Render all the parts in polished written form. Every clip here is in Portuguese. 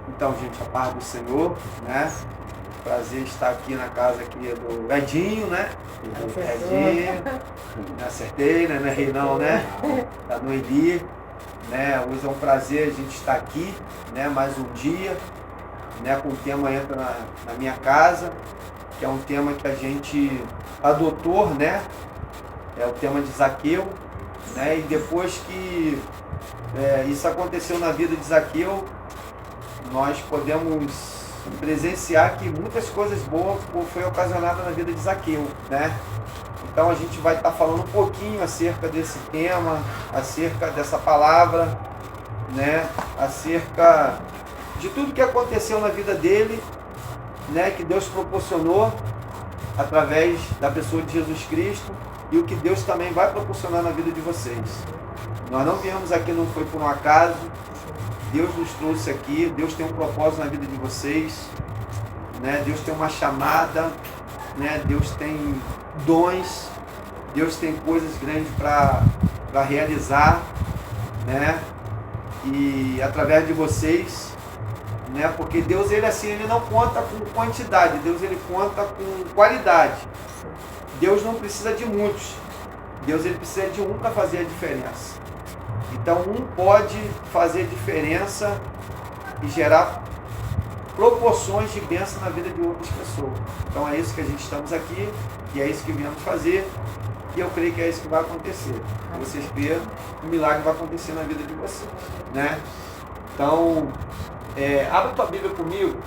Então, gente, a paz do Senhor, né? Prazer estar aqui na casa aqui do Edinho, né? Edinho, me acertei, né? Não errei não, né? Tá no Eli, né? Hoje é um prazer a gente estar aqui, né? Mais um dia, né? Com o tema Entra na Minha Casa, que é um tema que a gente adotou, né? É o tema de Zaqueu, né? E depois que isso aconteceu na vida de Zaqueu, nós podemos presenciar que muitas coisas boas foi ocasionada na vida de Zaqueu, né? Então a gente vai estar falando um pouquinho acerca desse tema, acerca dessa palavra, né? Acerca de tudo que aconteceu na vida dele, né? Que Deus proporcionou através da pessoa de Jesus Cristo e o que Deus também vai proporcionar na vida de vocês. Nós não viemos aqui, não foi por um acaso. Deus nos trouxe aqui, Deus tem um propósito na vida de vocês, né? Deus tem uma chamada, né? Deus tem dons, Deus tem coisas grandes para realizar, né? E através de vocês, né? Porque Deus, ele assim, ele não conta com quantidade, Deus ele conta com qualidade. Deus não precisa de muitos, Deus ele precisa de um para fazer a diferença. Então um pode fazer diferença e gerar proporções de bênção na vida de outras pessoas. Então é isso que a gente estamos aqui e é isso que viemos fazer e eu creio que é isso que vai acontecer. Vocês creem, o milagre vai acontecer na vida de vocês, né? Então, abra tua Bíblia comigo,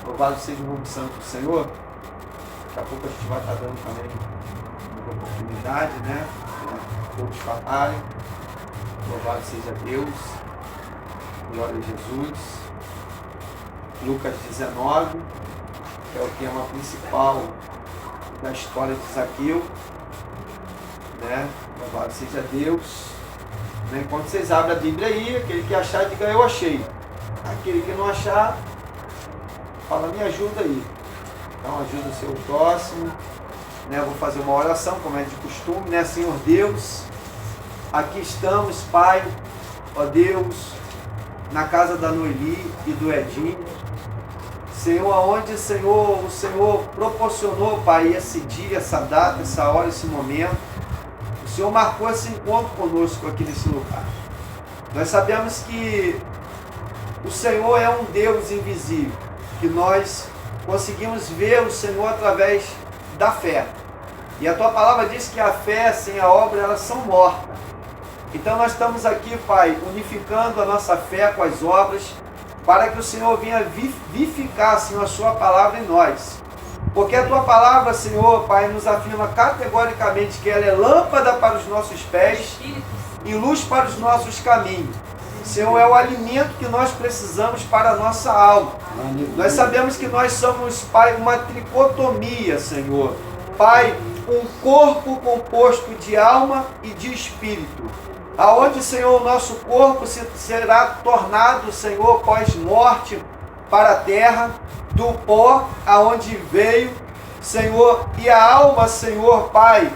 louvado seja o nome santo do Senhor. Daqui a pouco a gente vai estar dando também uma oportunidade, né? Todos falarem. Louvado seja Deus, glória a Jesus. Lucas 19, que é o tema principal da história de Zaqueu, né? Louvado seja Deus. Né? Enquanto vocês abrem a Bíblia aí, aquele que achar, diga eu achei. Aquele que não achar, fala me ajuda aí. Então ajuda o seu próximo. Né? Eu vou fazer uma oração, como é de costume, né? Senhor Deus, aqui estamos, Pai, ó Deus, na casa da Noeli e do Edinho. Senhor, aonde, Senhor, o Senhor proporcionou, Pai, esse dia, essa data, essa hora, esse momento. O Senhor marcou esse encontro conosco aqui nesse lugar. Nós sabemos que o Senhor é um Deus invisível, que nós conseguimos ver o Senhor através da fé. E a Tua palavra diz que a fé sem a obra, elas são mortas. Então nós estamos aqui, Pai, unificando a nossa fé com as obras, para que o Senhor venha vivificar, Senhor, a Sua palavra em nós. Porque a Tua palavra, Senhor, Pai, nos afirma categoricamente que ela é lâmpada para os nossos pés e luz para os nossos caminhos. Senhor, é o alimento que nós precisamos para a nossa alma. Nós sabemos que nós somos, Pai, uma tricotomia, Senhor. Pai, um corpo composto de alma e de espírito. Aonde, Senhor, o nosso corpo será tornado, Senhor, pós-morte para a terra, do pó aonde veio, Senhor, e a alma, Senhor, Pai,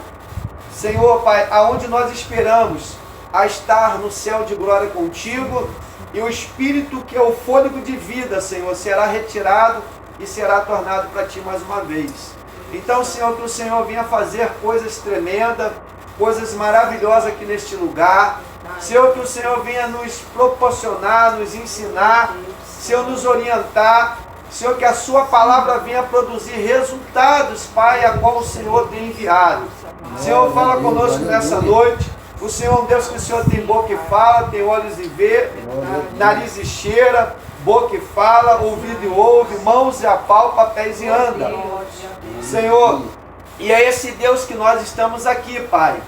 aonde nós esperamos a estar no céu de glória contigo, e o espírito, que é o fôlego de vida, Senhor, será retirado e será tornado para ti mais uma vez. Então, Senhor, que o Senhor venha fazer coisas tremendas, coisas maravilhosas aqui neste lugar. Senhor, que o Senhor venha nos proporcionar, nos ensinar, Senhor, nos orientar. Senhor, que a Sua palavra venha produzir resultados, Pai, a qual o Senhor tem enviado. Senhor, fala conosco nessa noite. O Senhor é um Deus que o Senhor tem boca e fala, tem olhos e vê, nariz e cheira, boca e fala, ouvido e ouve, mãos e apalpa, pés e anda. Senhor, e é esse Deus que nós estamos aqui, Pai.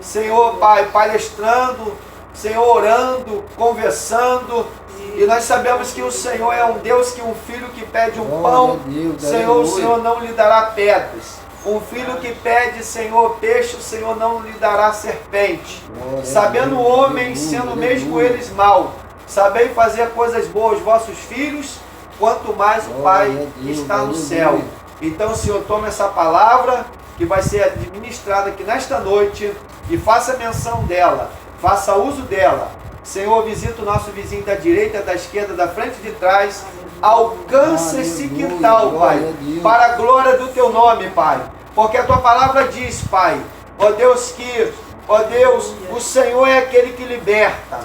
Senhor, Pai, palestrando, Senhor, orando, conversando. E nós sabemos que o Senhor é um Deus que um filho que pede um pão, Senhor, o Senhor não lhe dará pedras. Um filho que pede, Senhor, peixe, o Senhor não lhe dará serpente. Sabendo o homem, sendo mesmo eles mal, sabei fazer coisas boas vossos filhos, quanto mais o Pai que está no céu. Então, Senhor, toma essa palavra que vai ser administrada aqui nesta noite, e faça menção dela, faça uso dela. Senhor, visita o nosso vizinho da direita, da esquerda, da frente e de trás. Alcança esse quintal, Pai, para a glória do Teu nome, Pai. Porque a Tua palavra diz, Pai, ó Deus, o Senhor é aquele que liberta.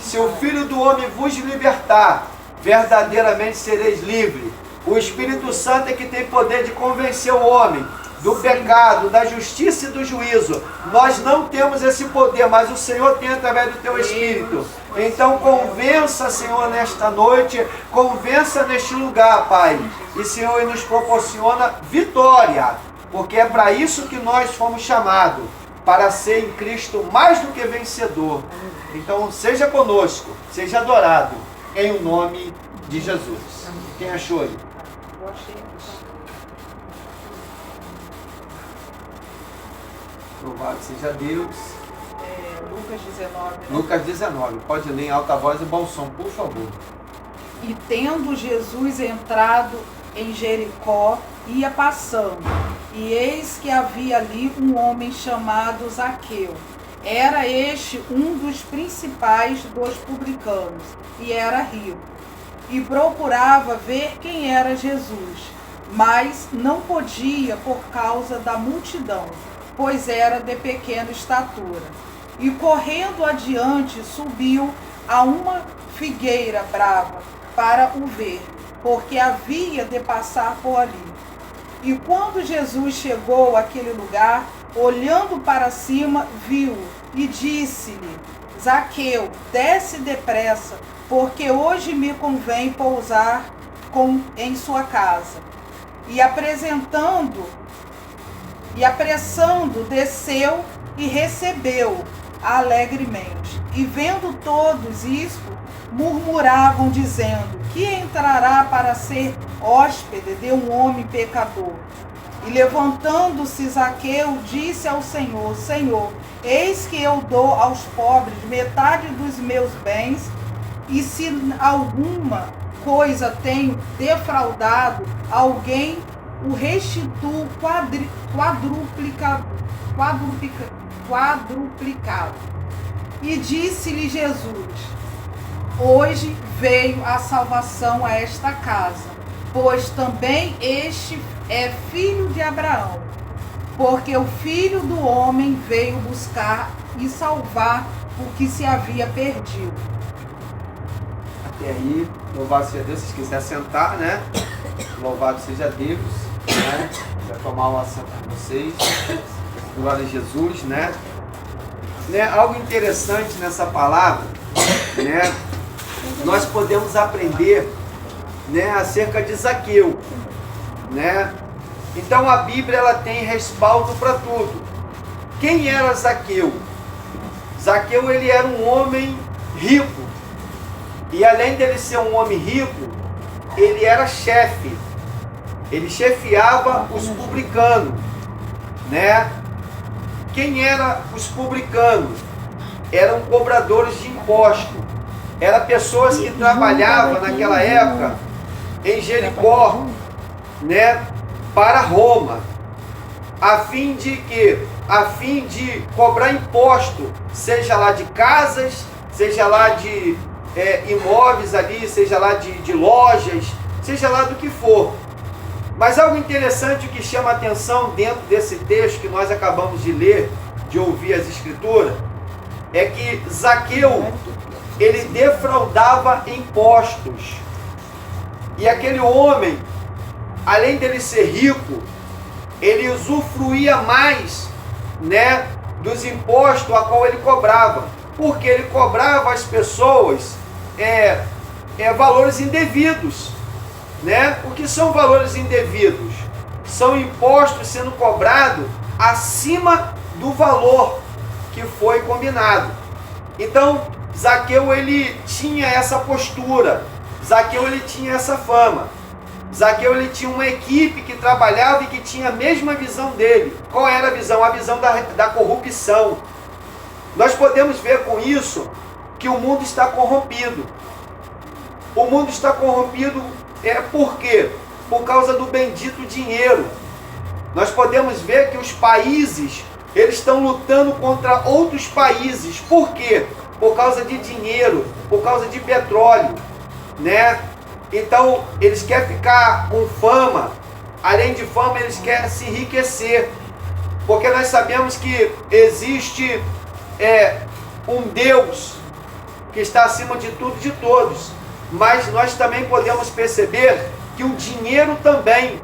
Se o Filho do Homem vos libertar, verdadeiramente sereis livres. O Espírito Santo é que tem poder de convencer o homem do pecado, da justiça e do juízo. Nós não temos esse poder, mas o Senhor tem através do Teu Espírito. Então convença, Senhor, nesta noite, convença neste lugar, Pai. E, Senhor, nos proporciona vitória, porque é para isso que nós fomos chamados, para ser em Cristo mais do que vencedor. Então seja conosco, seja adorado, em o nome de Jesus. Quem achou aí? Louvado seja Deus. Lucas 19. Né? Lucas 19. Pode ler em alta voz e bom som, por favor. E tendo Jesus entrado em Jericó, ia passando. E eis que havia ali um homem chamado Zaqueu. Era este um dos principais dos publicanos, e era rico. E procurava ver quem era Jesus, mas não podia por causa da multidão, pois era de pequena estatura. E correndo adiante, subiu a uma figueira brava para o ver, porque havia de passar por ali. E quando Jesus chegou àquele lugar, olhando para cima, viu e disse-lhe: Zaqueu, desce depressa, porque hoje me convém pousar em sua casa. E apressando, desceu e recebeu alegremente. E vendo todos isto, murmuravam, dizendo: que entrará para ser hóspede de um homem pecador? E levantando-se Zaqueu, disse ao Senhor: Senhor, eis que eu dou aos pobres metade dos meus bens, e se alguma coisa tenho defraudado alguém, o restituo quadruplicado. E disse-lhe Jesus: hoje veio a salvação a esta casa, pois também este é filho de Abraão, porque o Filho do Homem veio buscar e salvar o que se havia perdido. Até aí, louvado seja Deus. Se quiser sentar, né? Louvado seja Deus, né? Vai tomar um assento com vocês. Glória a Jesus, né? Algo interessante nessa palavra, né? Nós podemos aprender, né, acerca de Zaqueu, né? Então a Bíblia, ela tem respaldo para tudo. Quem era Zaqueu? Zaqueu, ele era um homem rico, e além dele ser um homem rico, ele era chefe. Ele chefiava os publicanos, né? Quem eram os publicanos? Eram cobradores de impostos. Eram pessoas que trabalhavam naquela época em Jericó, né, para Roma, a fim de cobrar imposto, seja lá de casas, seja lá de imóveis ali, seja lá de lojas, seja lá do que for. Mas algo interessante que chama a atenção dentro desse texto que nós acabamos de ler, de ouvir as escrituras, é que Zaqueu, ele defraudava impostos. E aquele homem, além dele ser rico, ele usufruía mais, né, dos impostos a qual ele cobrava. Porque ele cobrava às pessoas valores indevidos. Né? O que são valores indevidos? São impostos sendo cobrados acima do valor que foi combinado. Então, Zaqueu, ele tinha essa postura. Zaqueu, ele tinha essa fama. Zaqueu, ele tinha uma equipe que trabalhava e que tinha a mesma visão dele. Qual era a visão? A visão da corrupção. Nós podemos ver com isso que o mundo está corrompido. O mundo está corrompido por quê? Por causa do bendito dinheiro. Nós podemos ver que os países, eles estão lutando contra outros países. Por quê? Por causa de dinheiro, por causa de petróleo, né? Então, eles querem ficar com fama. Além de fama, eles querem se enriquecer. Porque nós sabemos que existe um Deus que está acima de tudo e de todos. Mas nós também podemos perceber que o dinheiro também,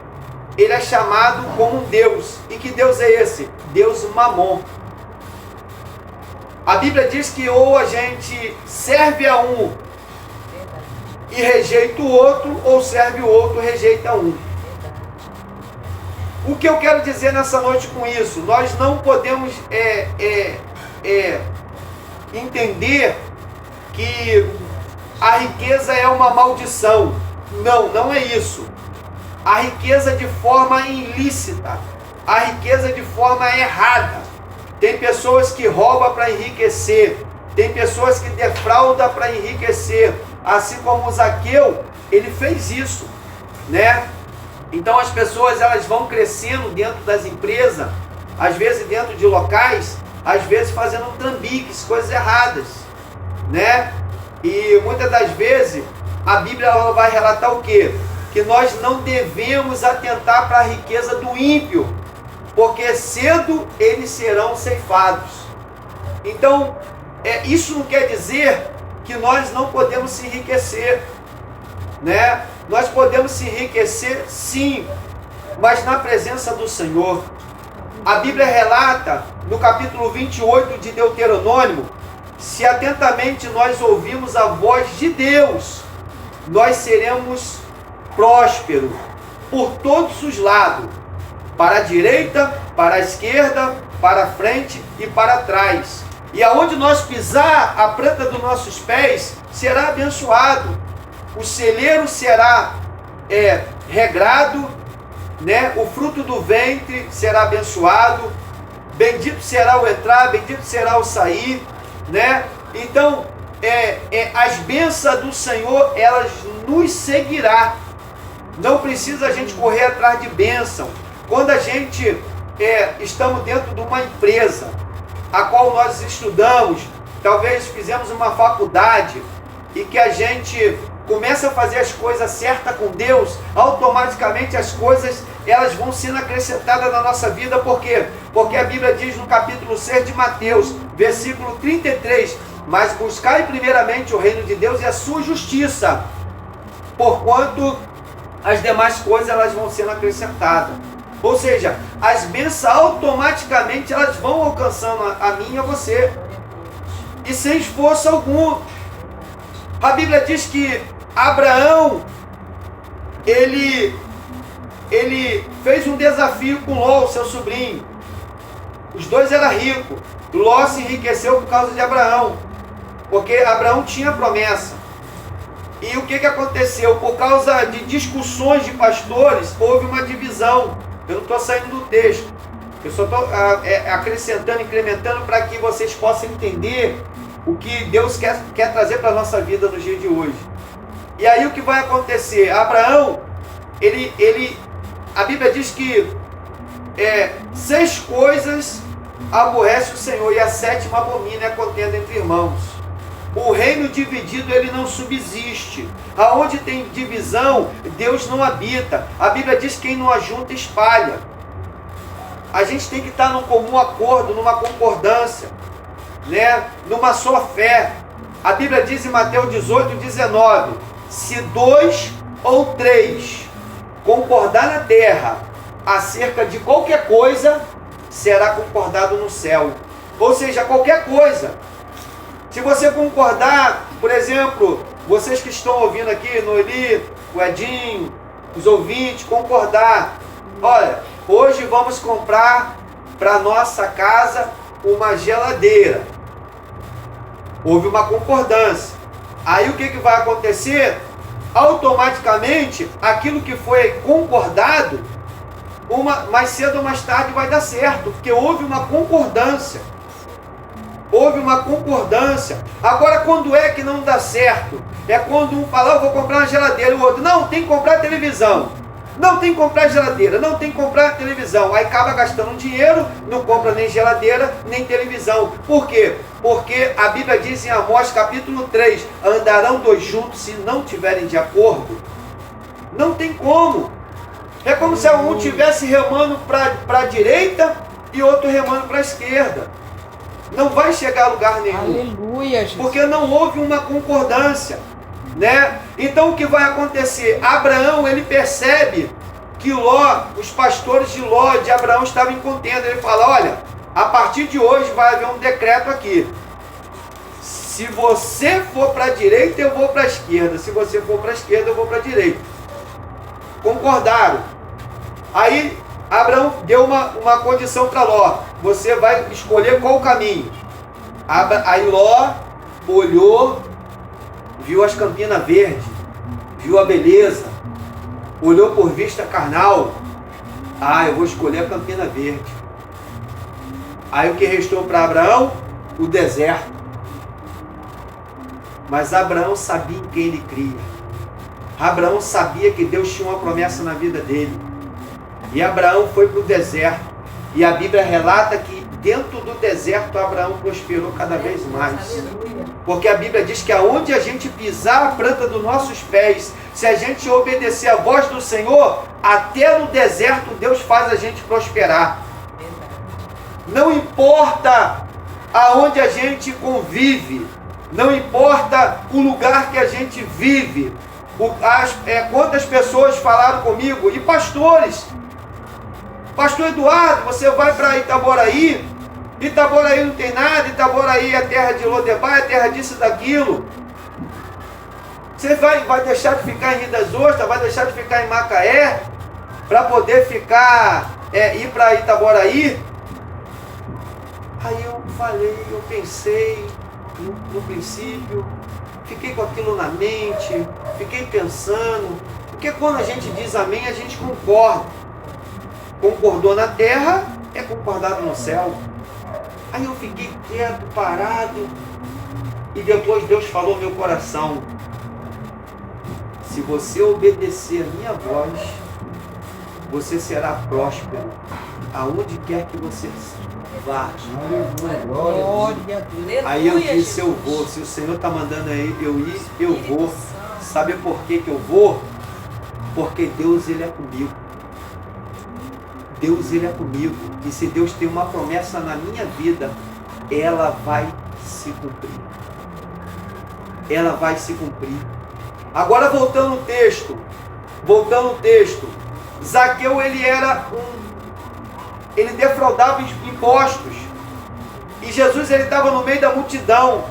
ele é chamado como um Deus. E que Deus é esse? Deus Mamon. A Bíblia diz que ou a gente serve a um e rejeita o outro, ou serve o outro e rejeita um. O que eu quero dizer nessa noite com isso? Nós não podemos entender que a riqueza é uma maldição. Não, não é isso. A riqueza de forma ilícita, a riqueza de forma errada. Tem pessoas que roubam para enriquecer, tem pessoas que defraudam para enriquecer, assim como o Zaqueu, ele fez isso, né? Então as pessoas, elas vão crescendo dentro das empresas, às vezes dentro de locais, às vezes fazendo trambiques, coisas erradas, né? E muitas das vezes a Bíblia ela vai relatar o quê? Que nós não devemos atentar para a riqueza do ímpio, porque cedo eles serão ceifados. Então, isso não quer dizer que nós não podemos se enriquecer, né? Nós podemos se enriquecer sim, mas na presença do Senhor. A Bíblia relata no capítulo 28 de Deuteronômio: se atentamente nós ouvirmos a voz de Deus, nós seremos prósperos por todos os lados, para a direita, para a esquerda, para a frente e para trás. E aonde nós pisar a planta dos nossos pés, será abençoado. O celeiro será regrado, né? O fruto do ventre será abençoado. Bendito será o entrar, bendito será o sair, né? Então, as bênçãos do Senhor, elas nos seguirá. Não precisa a gente correr atrás de bênção. Quando a gente estamos dentro de uma empresa, a qual nós estudamos, talvez fizemos uma faculdade, e que a gente começa a fazer as coisas certas com Deus, automaticamente as coisas elas vão sendo acrescentadas na nossa vida. Por quê? Porque a Bíblia diz no capítulo 6 de Mateus, versículo 33, mas buscai primeiramente o reino de Deus e a sua justiça, porquanto as demais coisas elas vão sendo acrescentadas. Ou seja, as bênçãos automaticamente elas vão alcançando a mim e a você, e sem esforço algum. A Bíblia diz que Abraão, ele fez um desafio com Ló, seu sobrinho. Os dois eram ricos. Ló se enriqueceu por causa de Abraão, porque Abraão tinha promessa. E o que aconteceu? Por causa de discussões de pastores, houve uma divisão. Eu não estou saindo do texto, eu só estou acrescentando, incrementando para que vocês possam entender o que Deus quer trazer para a nossa vida no dia de hoje. E aí o que vai acontecer? Abraão, a Bíblia diz que 6 coisas aborrece o Senhor, e a 7ª abomina a contenda entre irmãos. O reino dividido, ele não subsiste. Aonde tem divisão, Deus não habita. A Bíblia diz que quem não ajunta, espalha. A gente tem que estar num comum acordo, numa concordância, né? Numa só fé. A Bíblia diz em Mateus 18, 19, se 2 ou 3 concordar na terra acerca de qualquer coisa, será concordado no céu. Ou seja, qualquer coisa. Se você concordar, por exemplo, vocês que estão ouvindo aqui, Noeli, o Edinho, os ouvintes, concordar, olha, hoje vamos comprar para nossa casa uma geladeira. Houve uma concordância. Aí o que vai acontecer? Automaticamente, aquilo que foi concordado, mais cedo ou mais tarde vai dar certo, porque houve uma concordância. Houve uma concordância. Agora, quando é que não dá certo? É quando um fala, eu vou comprar uma geladeira, e o outro, não, tem que comprar televisão. Não tem que comprar geladeira, não tem que comprar televisão. Aí acaba gastando dinheiro, não compra nem geladeira, nem televisão. Por quê? Porque a Bíblia diz em Amós capítulo 3, andarão dois juntos se não tiverem de acordo. Não tem como. É como se um estivesse remando para a direita e outro remando para a esquerda. Não vai chegar a lugar nenhum. Aleluia, Jesus. Porque não houve uma concordância, né? Então o que vai acontecer? Abraão, ele percebe que Ló, os pastores de Abraão estavam em contenda. Ele fala, olha, a partir de hoje vai haver um decreto aqui. Se você for para a direita, eu vou para a esquerda. Se você for para a esquerda, eu vou para a direita. Concordaram. Aí Abraão deu uma condição para Ló. Você vai escolher qual caminho. Aí Ló olhou, viu as campinas verdes, viu a beleza, olhou por vista carnal. Eu vou escolher a campina verde. Aí o que restou para Abraão? O deserto. Mas Abraão sabia em quem ele cria. Abraão sabia que Deus tinha uma promessa na vida dele. E Abraão foi para o deserto. E a Bíblia relata que dentro do deserto Abraão prosperou cada vez mais. Porque a Bíblia diz que aonde a gente pisar a planta dos nossos pés, se a gente obedecer a voz do Senhor, até no deserto Deus faz a gente prosperar. Não importa aonde a gente convive, não importa o lugar que a gente vive. Quantas pessoas falaram comigo, e pastores, pastor Eduardo, você vai para Itaboraí, Itaboraí não tem nada, Itaboraí é terra de Lodebar, é terra disso e daquilo. Você vai deixar de ficar em Rio das Ostras, vai deixar de ficar em Macaé, para poder ir para Itaboraí? Aí eu pensei, no princípio, fiquei com aquilo na mente, fiquei pensando, porque quando a gente diz amém, a gente concorda. Concordou na terra, é concordado no céu. Aí eu fiquei quieto, parado, e depois Deus falou no meu coração: se você obedecer a minha voz, você será próspero, aonde quer que você vá. Glória a Deus. Aí eu disse, eu vou. Se o Senhor está mandando aí eu ir, eu vou. Sabe por que eu vou? Porque Deus, Ele é comigo. Deus, Ele é comigo. E se Deus tem uma promessa na minha vida, ela vai se cumprir. Ela vai se cumprir. Agora voltando ao texto. Zaqueu, ele defraudava impostos. E Jesus, ele estava no meio da multidão.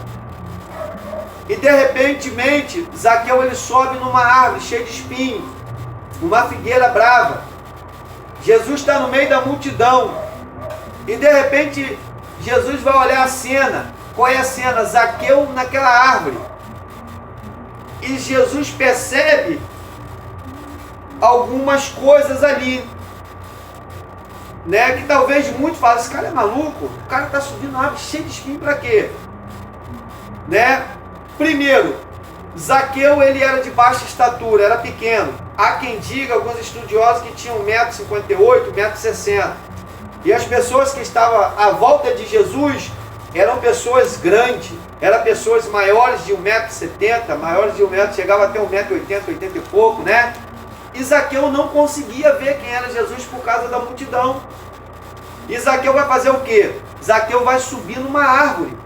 E de repentemente, Zaqueu, ele sobe numa árvore cheia de espinho, uma figueira brava. Jesus está no meio da multidão. E de repente, Jesus vai olhar a cena. Qual é a cena? Zaqueu naquela árvore. E Jesus percebe algumas coisas ali, né? Que talvez muitos falem, esse cara é maluco, o cara está subindo na árvore cheio de espinho para quê? Né? Primeiro, Zaqueu, ele era de baixa estatura, era pequeno. Há quem diga, alguns estudiosos, que tinha 1,58 m, 1,60 m. E as pessoas que estavam à volta de Jesus eram pessoas grandes, eram pessoas maiores de 1,70 m, maiores de 1 m, chegava até 1,80 m, 80 e pouco, né? E Zaqueu não conseguia ver quem era Jesus por causa da multidão. E Zaqueu vai fazer o quê? Zaqueu vai subir numa árvore.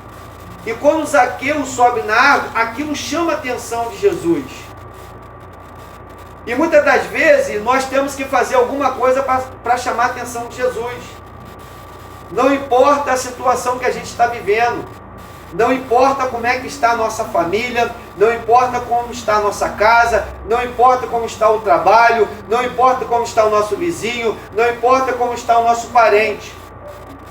E quando Zaqueu sobe na árvore, aquilo chama a atenção de Jesus. E muitas das vezes nós temos que fazer alguma coisa para chamar a atenção de Jesus. Não importa a situação que a gente está vivendo. Não importa como é que está a nossa família, não importa como está a nossa casa, não importa como está o trabalho, não importa como está o nosso vizinho, não importa como está o nosso parente.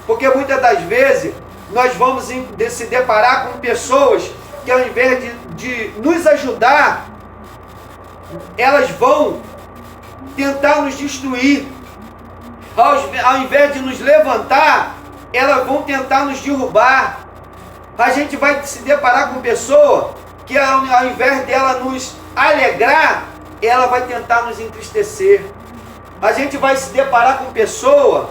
Porque muitas das vezes nós vamos se deparar com pessoas que, ao invés de nos ajudar, elas vão tentar nos destruir. Ao invés de nos levantar, elas vão tentar nos derrubar. A gente vai se deparar com pessoa que, ao invés dela nos alegrar, ela vai tentar nos entristecer. a gente vai se deparar com pessoa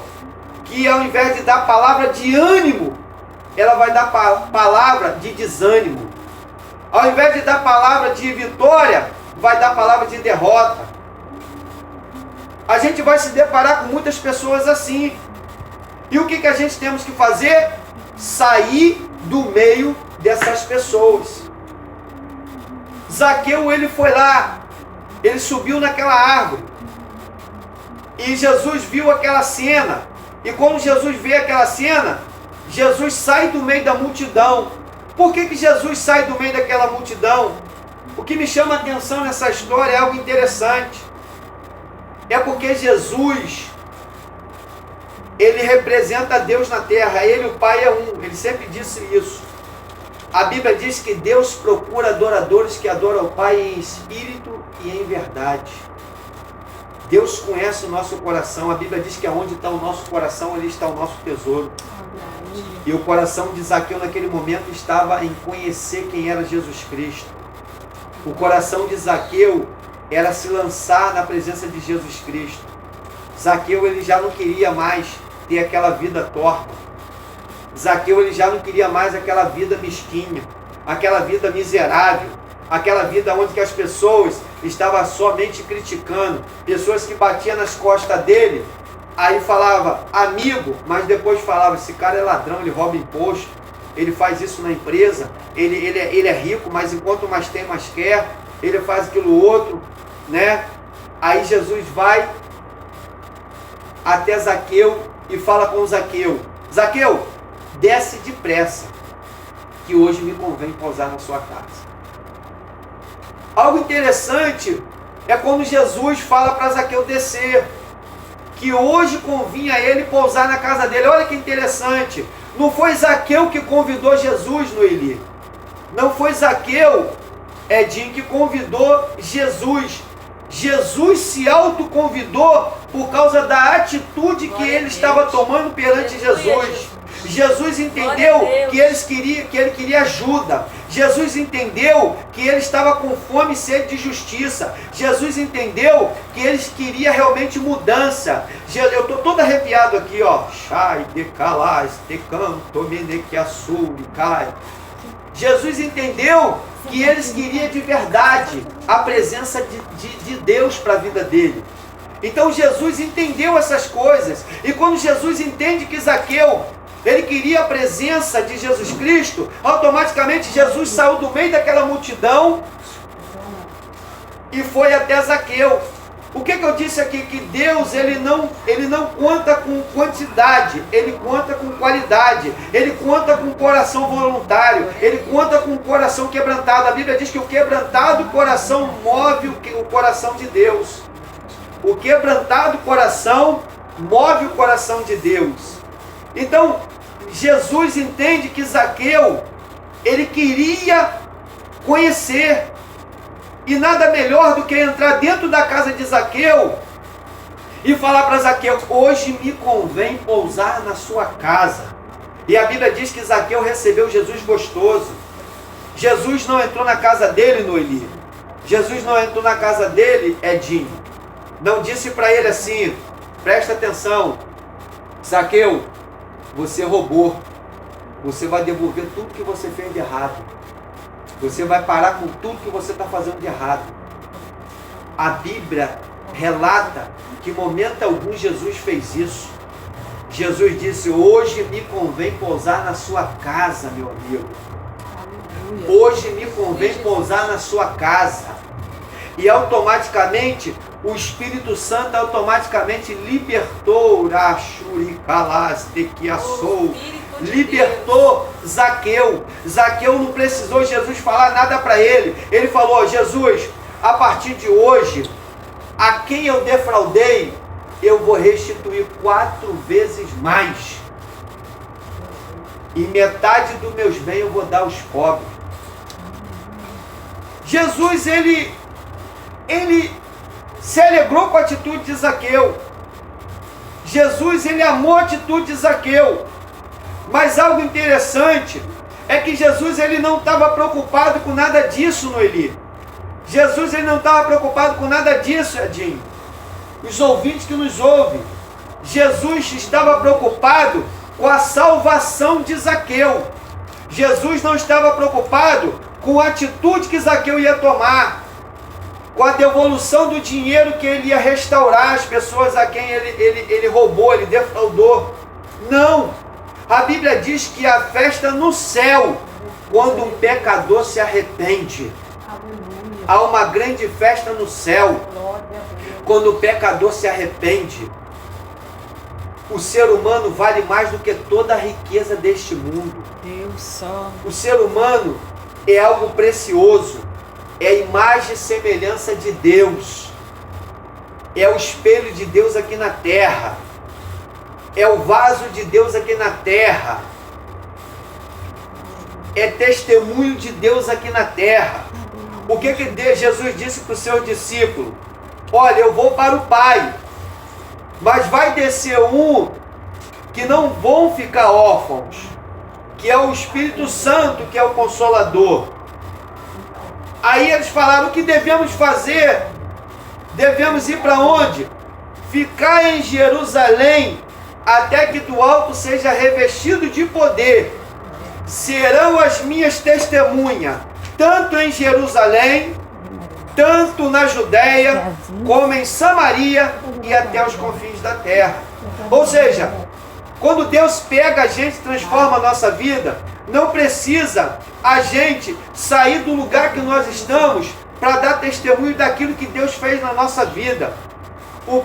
que ao invés de dar palavra de ânimo, ela vai dar palavra de desânimo. Ao invés de dar palavra de vitória, vai dar palavra de derrota. A gente vai se deparar com muitas pessoas assim. E o que a gente temos que fazer? Sair do meio dessas pessoas. Zaqueu, ele foi lá, ele subiu naquela árvore. E Jesus viu aquela cena. E quando Jesus vê aquela cena, Jesus sai do meio da multidão. Por que Jesus sai do meio daquela multidão? O que me chama a atenção nessa história é algo interessante. É porque Jesus, ele representa Deus na terra. Ele e o Pai é um. Ele sempre disse isso. A Bíblia diz que Deus procura adoradores que adoram o Pai em espírito e em verdade. Deus conhece o nosso coração. A Bíblia diz que aonde está o nosso coração, ali está o nosso tesouro. E o coração de Zaqueu naquele momento estava em conhecer quem era Jesus Cristo. O coração de Zaqueu era se lançar na presença de Jesus Cristo. Zaqueu, ele já não queria mais ter aquela vida torta. Zaqueu, ele já não queria mais aquela vida mesquinha, aquela vida miserável, aquela vida onde que as pessoas estavam somente criticando, pessoas que batiam nas costas dele, aí falava amigo, mas depois falava, esse cara é ladrão, ele rouba imposto, ele faz isso na empresa, ele é rico, mas enquanto mais tem, mais quer, ele faz aquilo outro, né? Aí Jesus vai até Zaqueu e fala com Zaqueu, Zaqueu, desce depressa, que hoje me convém pousar na sua casa. Algo interessante é quando Jesus fala para Zaqueu descer, que hoje convinha a ele pousar na casa dele. Olha que interessante, não foi Zaqueu que convidou Jesus, Noeli. Não foi Zaqueu, Edinho, que convidou Jesus. Jesus se autoconvidou por causa da atitude que ele estava tomando perante Jesus. Jesus entendeu que ele queria ajuda. Jesus entendeu que ele estava com fome e sede de justiça. Jesus entendeu que eles queriam realmente mudança. Eu estou todo arrepiado aqui, ó. Jesus entendeu que eles queriam de verdade a presença de Deus para a vida dele. Então Jesus entendeu essas coisas. E quando Jesus entende que Zaqueu, ele queria a presença de Jesus Cristo, automaticamente Jesus saiu do meio daquela multidão e foi até Zaqueu. O que eu disse aqui? Que Deus, ele não conta com quantidade, ele conta com qualidade, ele conta com coração voluntário, ele conta com coração quebrantado. A Bíblia diz que o quebrantado coração move o coração de Deus. O quebrantado coração move o coração de Deus. Então, Jesus entende que Zaqueu, ele queria conhecer. E nada melhor do que entrar dentro da casa de Zaqueu e falar para Zaqueu, hoje me convém pousar na sua casa. E a Bíblia diz que Zaqueu recebeu Jesus gostoso. Jesus não entrou na casa dele, Noeli. Jesus não entrou na casa dele, Edinho. Não disse para ele assim, presta atenção, Zaqueu, você roubou, você vai devolver tudo que você fez de errado. Você vai parar com tudo que você está fazendo de errado. A Bíblia relata que em momento algum Jesus fez isso. Jesus disse, hoje me convém pousar na sua casa, meu amigo. Hoje me convém pousar na sua casa. E automaticamente, o Espírito Santo automaticamente libertou libertou Zaqueu. Zaqueu não precisou Jesus falar nada para ele. Ele falou, Jesus, a partir de hoje, a quem eu defraudei, eu vou restituir 4 vezes mais. E metade dos meus bens eu vou dar aos pobres. Jesus, ele se alegrou com a atitude de Zaqueu. Jesus, ele amou a atitude de Zaqueu. Mas algo interessante é que Jesus, ele não estava preocupado com nada disso, Noeli. Jesus, ele não estava preocupado com nada disso, Edinho. os ouvintes que nos ouvem, Jesus estava preocupado com a salvação de Zaqueu. Jesus não estava preocupado com a atitude que Zaqueu ia tomar, com a devolução do dinheiro que ele ia restaurar as pessoas a quem ele roubou, ele defraudou. Não! A Bíblia diz que a festa no céu, quando um pecador se arrepende. Há uma grande festa no céu, quando o pecador se arrepende. O ser humano vale mais do que toda a riqueza deste mundo. Deus santo. O ser humano é algo precioso. É a imagem e semelhança de Deus. É o espelho de Deus aqui na terra. É o vaso de Deus aqui na terra. É testemunho de Deus aqui na terra. O que Jesus disse para os seus discípulos? Olha, eu vou para o Pai, mas vai descer um que não vão ficar órfãos, que é o Espírito Santo, que é o Consolador. Aí eles falaram, o que devemos fazer? Devemos ir para onde? Ficar em Jerusalém, até que do alto seja revestido de poder. Serão as minhas testemunhas, tanto em Jerusalém, tanto na Judéia, como em Samaria e até os confins da terra. Ou seja, quando Deus pega a gente e transforma a nossa vida, não precisa a gente sair do lugar que nós estamos para dar testemunho daquilo que Deus fez na nossa vida. O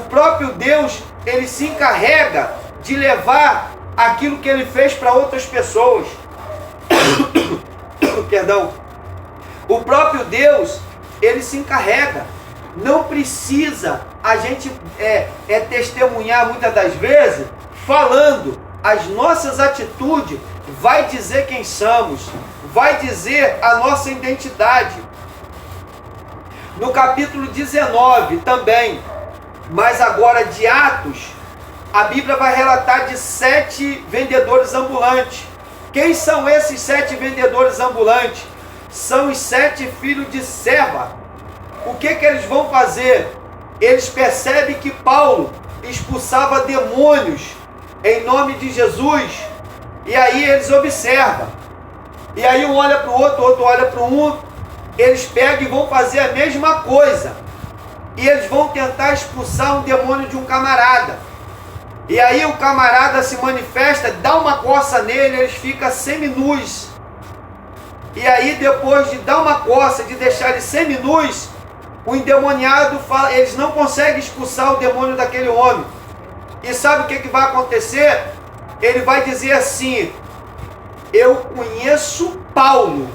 próprio Deus, ele se encarrega de levar aquilo que ele fez para outras pessoas. Perdão. O próprio Deus, ele se encarrega. Não precisa a gente testemunhar muitas das vezes falando. As nossas atitudes vai dizer quem somos, vai dizer a nossa identidade. No capítulo 19 também, mas agora de Atos, a Bíblia vai relatar de 7 vendedores ambulantes. Quem são esses 7 vendedores ambulantes? São os 7 filhos de Seva. O que eles vão fazer? Eles percebem que Paulo expulsava demônios em nome de Jesus. E aí eles observam. E aí um olha para o outro olha para um. Eles pegam e vão fazer a mesma coisa. E eles vão tentar expulsar um demônio de um camarada. E aí o camarada se manifesta, dá uma coça nele, eles ficam seminus. E aí depois de dar uma coça, de deixar ele seminus, o endemoniado fala, eles não conseguem expulsar o demônio daquele homem. E sabe o que vai acontecer? Ele vai dizer assim, eu conheço Paulo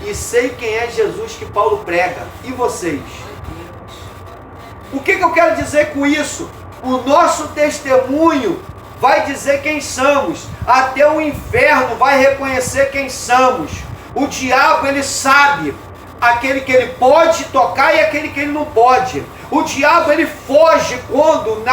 e sei quem é Jesus que Paulo prega. E vocês? O que eu quero dizer com isso? O nosso testemunho vai dizer quem somos. Até o inferno vai reconhecer quem somos. O diabo, ele sabe aquele que ele pode tocar e aquele que ele não pode. O diabo, ele foge quando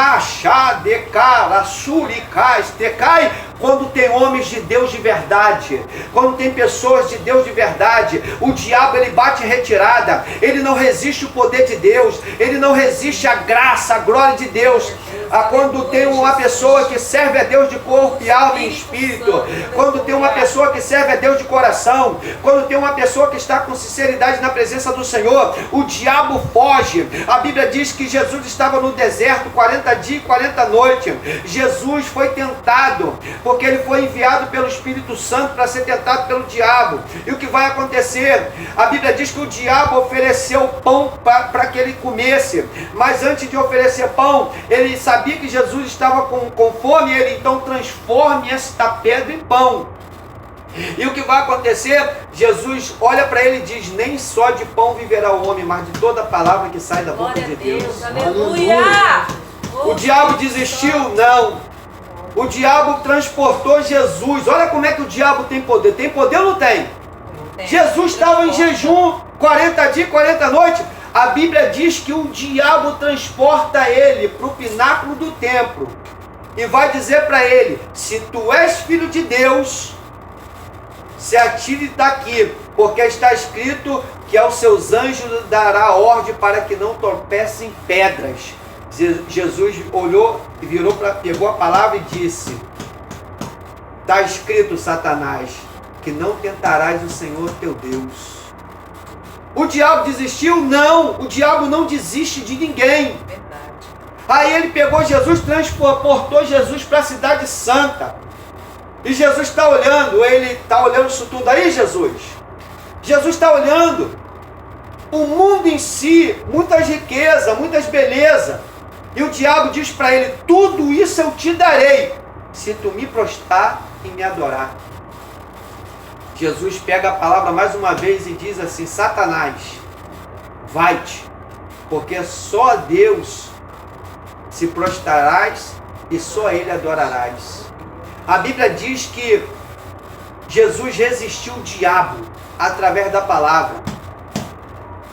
quando tem homens de Deus de verdade, quando tem pessoas de Deus de verdade. O diabo, ele bate em retirada, ele não resiste o poder de Deus, ele não resiste a graça, a glória de Deus. Quando tem uma pessoa que serve a Deus de corpo e alma e espírito, quando tem uma pessoa que serve a Deus de coração, quando tem uma pessoa que está com sinceridade na presença do Senhor, o diabo foge. A Bíblia diz que Jesus estava no deserto 40 dias e 40 noites. Jesus foi tentado, porque ele foi enviado pelo Espírito Santo para ser tentado pelo diabo. E o que vai acontecer? A Bíblia diz que o diabo ofereceu pão para que ele comesse, mas antes de oferecer pão, ele sabia que Jesus estava com fome, e ele então transforma esta pedra em pão. E o que vai acontecer? Jesus olha para ele e diz, nem só de pão viverá o homem, mas de toda a palavra que sai da boca de Deus. Aleluia! O diabo desistiu? Não. O diabo transportou Jesus. Olha como é que o diabo tem poder. Tem poder ou não tem? Jesus estava em jejum 40 dias, 40 noites. A Bíblia diz que o diabo transporta ele para o pináculo do templo e vai dizer para ele, se tu és filho de Deus, se atire daqui, porque está escrito que aos seus anjos dará ordem para que não tropecem pedras. Jesus olhou, pegou a palavra e disse: está escrito, Satanás, que não tentarás o Senhor teu Deus. O diabo desistiu? Não, o diabo não desiste de ninguém. Verdade. Aí ele pegou Jesus, transportou Jesus para a cidade santa. E Jesus está olhando, ele está olhando isso tudo aí, Jesus. Jesus está olhando o mundo em si, muitas riquezas, muitas belezas. E o diabo diz para ele: tudo isso eu te darei, se tu me prostrar e me adorar. Jesus pega a palavra mais uma vez e diz assim: Satanás, vai-te, porque só a Deus se prostrarás e só a Ele adorarás. A Bíblia diz que Jesus resistiu o diabo através da palavra.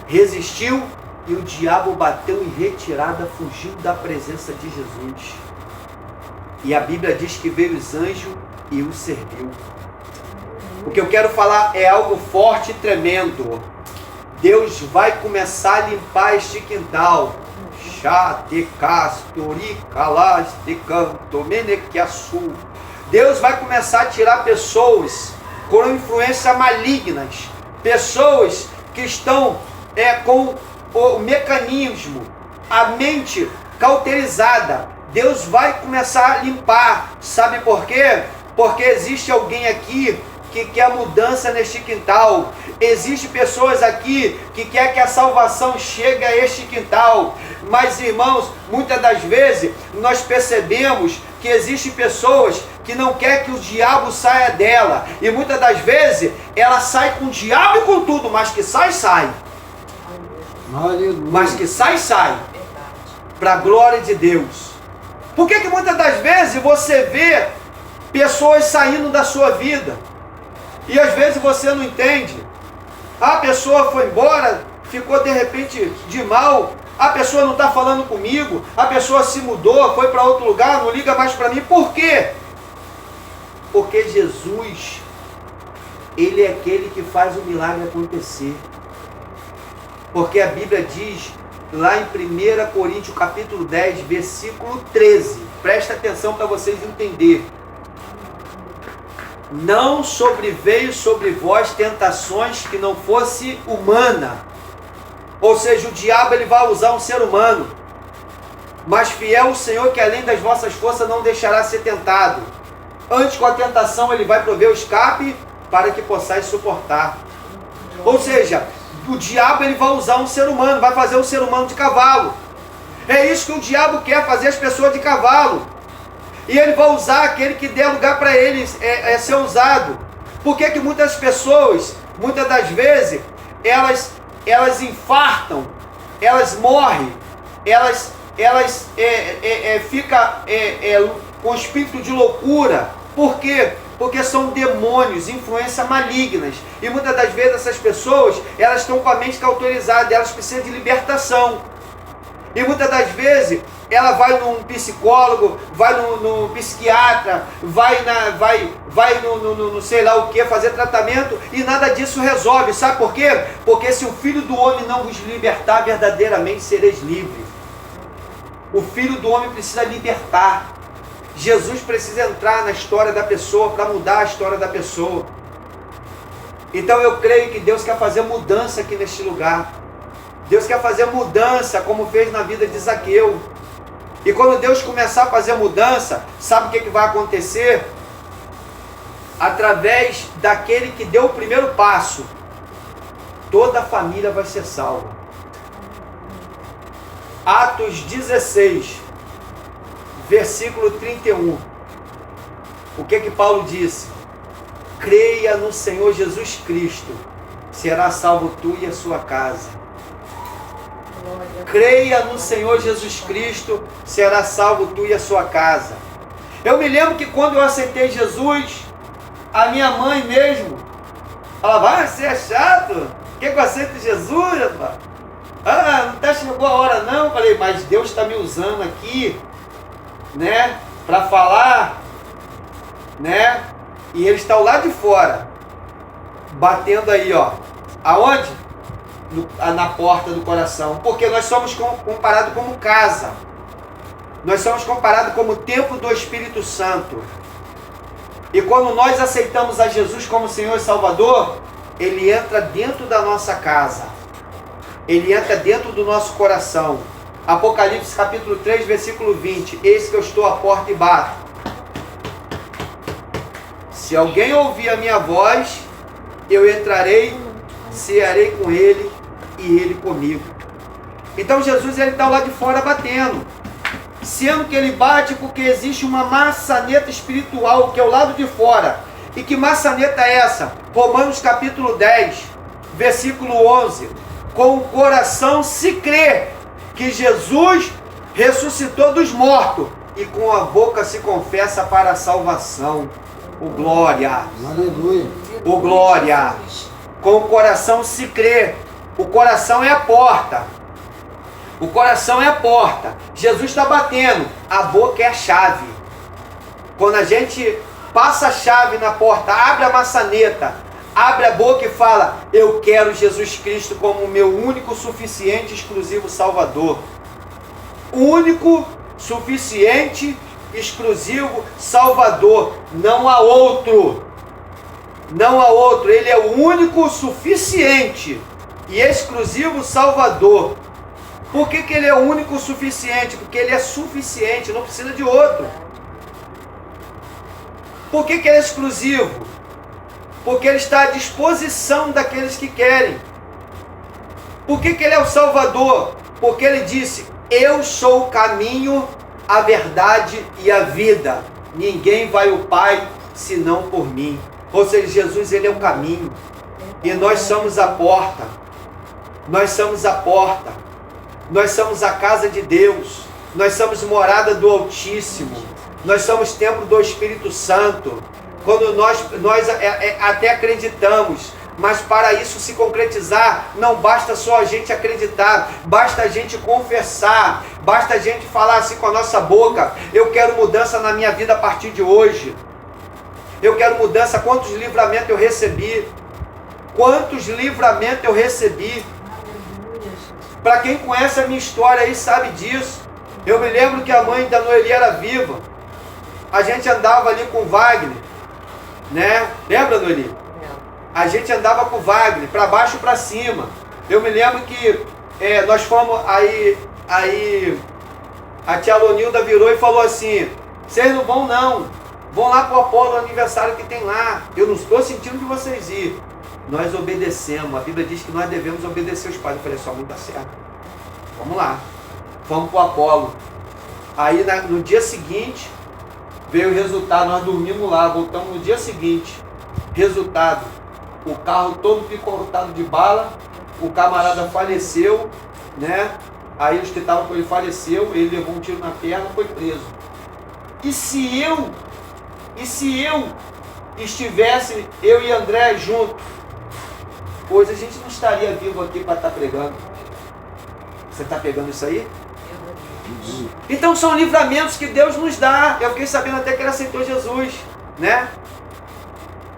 Resistiu e o diabo bateu em retirada, fugiu da presença de Jesus. E a Bíblia diz que veio os anjos e o serviu. O que eu quero falar é algo forte e tremendo. Deus vai começar a limpar este quintal. Deus vai começar a tirar pessoas com influências malignas, pessoas que estão com o mecanismo, a mente cauterizada. Deus vai começar a limpar. Sabe por quê? Porque existe alguém aqui que quer mudança neste quintal. Existem pessoas aqui que quer que a salvação chegue a este quintal. Mas, irmãos, muitas das vezes nós percebemos que existem pessoas que não quer que o diabo saia dela. E muitas das vezes ela sai com o diabo e com tudo, mas que sai. Mas que sai. Para a glória de Deus. Por que muitas das vezes você vê pessoas saindo da sua vida? E às vezes você não entende. A pessoa foi embora, ficou de repente de mal. A pessoa não está falando comigo. A pessoa se mudou, foi para outro lugar, não liga mais para mim. Por quê? Porque Jesus, Ele é aquele que faz o milagre acontecer. Porque a Bíblia diz, lá em 1 Coríntios capítulo 10, versículo 13. Presta atenção para vocês entenderem. Não sobreveio sobre vós tentações que não fosse humana. Ou seja, o diabo ele vai usar um ser humano. Mas fiel o Senhor, que além das vossas forças não deixará ser tentado. Antes, com a tentação, ele vai prover o escape para que possais suportar. Ou seja, o diabo ele vai usar um ser humano, vai fazer um ser humano de cavalo. É isso que o diabo quer, fazer as pessoas de cavalo. E ele vai usar aquele que der lugar para ele ser usado. Por que muitas pessoas, muitas das vezes, elas infartam, elas morrem, elas ficam com espírito de loucura? Por quê? Porque são demônios, influências malignas. E muitas das vezes essas pessoas, elas estão com a mente cauterizada, elas precisam de libertação. E muitas das vezes, ela vai num psicólogo, vai no psiquiatra, vai no sei lá o que, fazer tratamento, e nada disso resolve. Sabe por quê? Porque se o Filho do Homem não vos libertar, verdadeiramente sereis livres. O Filho do Homem precisa libertar. Jesus precisa entrar na história da pessoa para mudar a história da pessoa. Então eu creio que Deus quer fazer mudança aqui neste lugar. Deus quer fazer mudança como fez na vida de Zaqueu. E quando Deus começar a fazer mudança, sabe o que vai acontecer? Através daquele que deu o primeiro passo, toda a família vai ser salva. Atos 16, versículo 31. O que Paulo disse? Creia no Senhor Jesus Cristo, será salvo tu e a sua casa. Creia no Senhor Jesus Cristo, será salvo tu e a sua casa. Eu me lembro que quando eu aceitei Jesus, a minha mãe mesmo, ela vai, você é chato? Quer que eu aceite Jesus, rapaz? Não chegou a hora não. Eu falei, mas Deus está me usando aqui, né, para falar, né, e Ele está lá de fora, batendo aí, ó, Aonde? Na porta do coração. Porque nós somos comparados como casa. Nós somos comparados como templo do Espírito Santo. E quando nós aceitamos a Jesus como Senhor e Salvador, Ele entra dentro da nossa casa. Ele entra dentro do nosso coração. Apocalipse capítulo 3, versículo 20. Eis que eu estou à porta e bato. Se alguém ouvir a minha voz, eu entrarei, cearei com ele e ele comigo. Então Jesus está lá de fora batendo. Sendo que ele bate porque existe uma maçaneta espiritual que é o lado de fora. E que maçaneta é essa? Romanos capítulo 10, versículo 11. Com o coração se crê que Jesus ressuscitou dos mortos, e com a boca se confessa para a salvação. O glória. Aleluia. O glória. Com o coração se crê. O coração é a porta. O coração é a porta. Jesus está batendo. A boca é a chave. Quando a gente passa a chave na porta, abre a maçaneta, abre a boca e fala: eu quero Jesus Cristo como o meu único, suficiente, exclusivo Salvador. Único, suficiente, exclusivo Salvador. Não há outro. Não há outro. Ele é o único, suficiente e exclusivo Salvador. Por que ele é o único, suficiente? Porque ele é suficiente, não precisa de outro. Por que ele é exclusivo? Porque ele está à disposição daqueles que querem. Por que ele é o Salvador? Porque ele disse: eu sou o caminho, a verdade e a vida. Ninguém vai ao Pai senão por mim. Ou seja, Jesus, ele é o caminho. E nós somos a porta. Nós somos a porta. Nós somos a casa de Deus. Nós somos morada do Altíssimo. Nós somos templo do Espírito Santo. Quando nós até acreditamos, mas para isso se concretizar, não basta só a gente acreditar, basta a gente confessar, basta a gente falar assim com a nossa boca: eu quero mudança na minha vida a partir de hoje. Eu quero mudança. Quantos livramentos eu recebi? Quantos livramentos eu recebi? Para quem conhece a minha história aí sabe disso. Eu me lembro que a mãe da Noeli era viva. A gente andava ali com o Wagner, né? Lembra, Noeli? A gente andava com o Wagner, para baixo e para cima. Eu me lembro que nós fomos, aí a tia Lonilda virou e falou assim: vocês não vão não, vão lá para o Apolo, no aniversário que tem lá. Eu não estou sentindo de vocês ir. Nós obedecemos. A Bíblia diz que nós devemos obedecer os pais. Eu falei: só muito tá certo. Vamos lá. Vamos para o Apolo. Aí no dia seguinte veio o resultado. Nós dormimos lá, voltamos no dia seguinte. Resultado: o carro todo picotado de bala. O camarada faleceu, né? Aí os que estavam com ele faleceu. Ele levou um tiro na perna e foi preso. E se eu estivesse, eu e André juntos, hoje a gente não estaria vivo aqui para estar pregando. Você está pegando isso aí? Então são livramentos que Deus nos dá. Eu fiquei sabendo até que ele aceitou Jesus, né?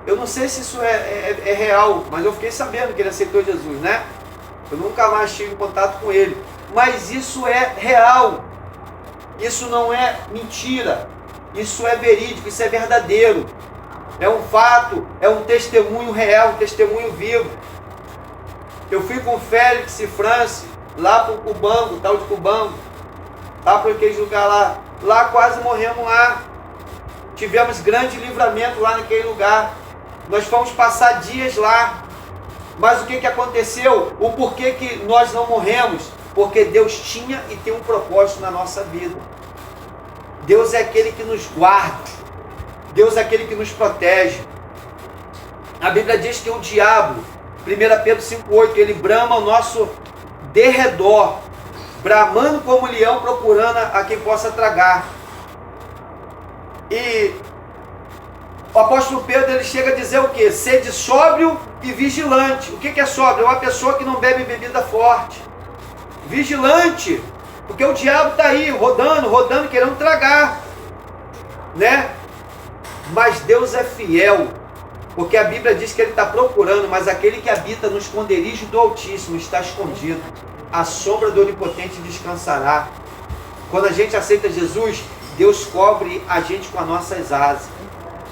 Eu não sei se isso é real, mas eu fiquei sabendo que ele aceitou Jesus, né? Eu nunca mais tive contato com ele. Mas isso é real. Isso não é mentira. Isso é verídico, isso é verdadeiro. É um fato, é um testemunho real, um testemunho vivo. Eu fui com o Félix e Franci lá para o Cubango, tal de Cubango, lá para aquele lugar lá. Lá quase morremos lá. Tivemos grande livramento lá naquele lugar. Nós fomos passar dias lá. Mas o que aconteceu? O porquê que nós não morremos? Porque Deus tinha e tem um propósito na nossa vida. Deus é aquele que nos guarda. Deus é aquele que nos protege. A Bíblia diz que o diabo, 1 Pedro 5,8, ele brama ao nosso derredor, bramando como leão, procurando a quem possa tragar. E o apóstolo Pedro, ele chega a dizer o quê? Sede sóbrio e vigilante. O que é sóbrio? É uma pessoa que não bebe bebida forte. Vigilante, porque o diabo está aí, rodando, querendo tragar, né? Mas Deus é fiel. Porque a Bíblia diz que ele está procurando, mas aquele que habita no esconderijo do Altíssimo está escondido. A sombra do Onipotente descansará. Quando a gente aceita Jesus, Deus cobre a gente com as nossas asas,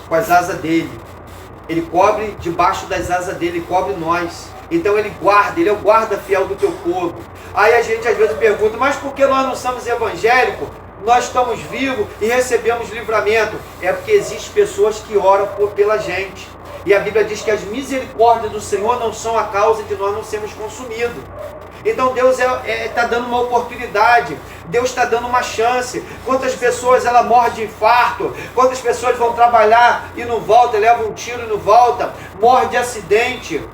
com as asas dele. Ele cobre debaixo das asas dele, ele cobre nós. Então ele guarda, ele é o guarda fiel do teu povo. Aí a gente às vezes pergunta, mas por que nós não somos evangélicos? Nós estamos vivos e recebemos livramento. É porque existem pessoas que oram pela gente. E a Bíblia diz que as misericórdias do Senhor não são a causa de nós não sermos consumidos. Então Deus está dando uma oportunidade, Deus está dando uma chance. Quantas pessoas ela morre de infarto, quantas pessoas vão trabalhar e não voltam, levam um tiro e não voltam, morre de acidente.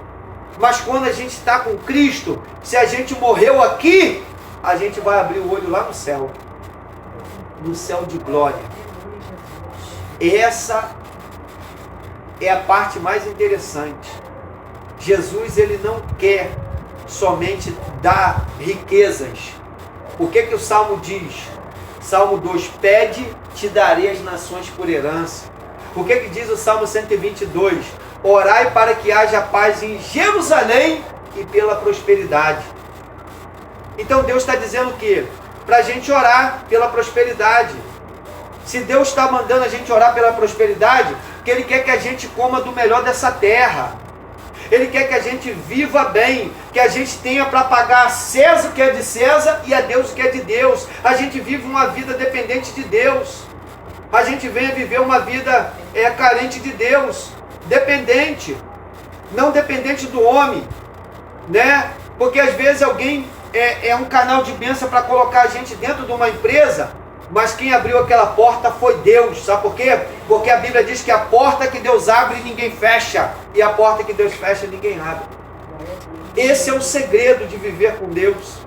Mas quando a gente está com Cristo, se a gente morreu aqui, a gente vai abrir o olho lá no céu de glória. Essa é a parte mais interessante. Jesus, ele não quer somente dar riquezas. O que o Salmo diz? Salmo 2, pede, te darei as nações por herança. O que diz o Salmo 122? Orai para que haja paz em Jerusalém e pela prosperidade. Então Deus está dizendo o quê? Para a gente orar pela prosperidade. Se Deus está mandando a gente orar pela prosperidade, porque Ele quer que a gente coma do melhor dessa terra. Ele quer que a gente viva bem, que a gente tenha para pagar a César o que é de César e a Deus o que é de Deus. A gente vive uma vida dependente de Deus. A gente vem a viver uma vida carente de Deus, dependente, não dependente do homem, né? Porque às vezes alguém é um canal de bênção para colocar a gente dentro de uma empresa, mas quem abriu aquela porta foi Deus. Sabe por quê? Porque a Bíblia diz que a porta que Deus abre ninguém fecha, e a porta que Deus fecha ninguém abre. Esse é o segredo de viver com Deus.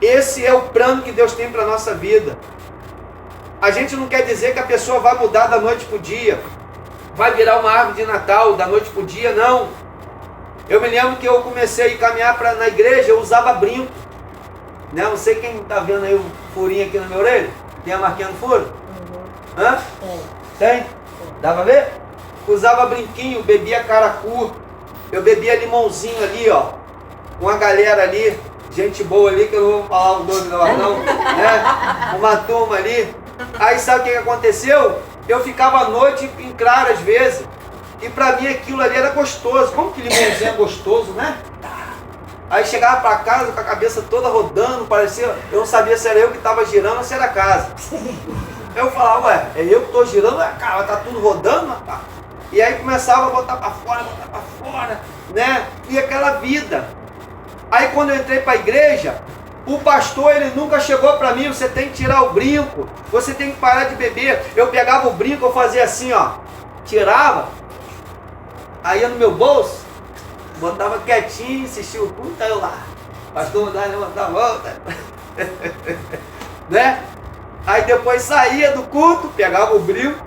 Esse é o plano que Deus tem para a nossa vida. A gente não quer dizer que a pessoa vai mudar da noite para o dia, vai virar uma árvore de Natal da noite para o dia, não. Eu me lembro que eu comecei a caminhar na igreja, eu usava brinco. Né? Não sei quem está vendo aí o furinho aqui na minha orelha. Tem a marquinha no furo? Hã? Tem? Dá pra ver? Usava brinquinho, bebia caracu. Eu bebia limãozinho ali, ó. Com a galera ali, gente boa ali, que eu não vou falar o nome não, né? Uma turma ali. Aí sabe o que aconteceu? Eu ficava à noite em claro às vezes. E pra mim aquilo ali era gostoso. Como que limãozinho é gostoso, né? Aí chegava para casa com a cabeça toda rodando, parecia, eu não sabia se era eu que estava girando ou se era a casa. Eu falava, ué, é eu que estou girando, cara, tá tudo rodando, rapaz. E aí começava a botar para fora, né? E aquela vida. Aí quando eu entrei para a igreja, o pastor, ele nunca chegou para mim, você tem que tirar o brinco, você tem que parar de beber. Eu pegava o brinco, eu fazia assim, ó, tirava, aí ia no meu bolso, botava quietinho, assistia o culto, aí eu lá. Pastor mandava levantar a volta. Né? Aí depois saía do culto, pegava o brinco,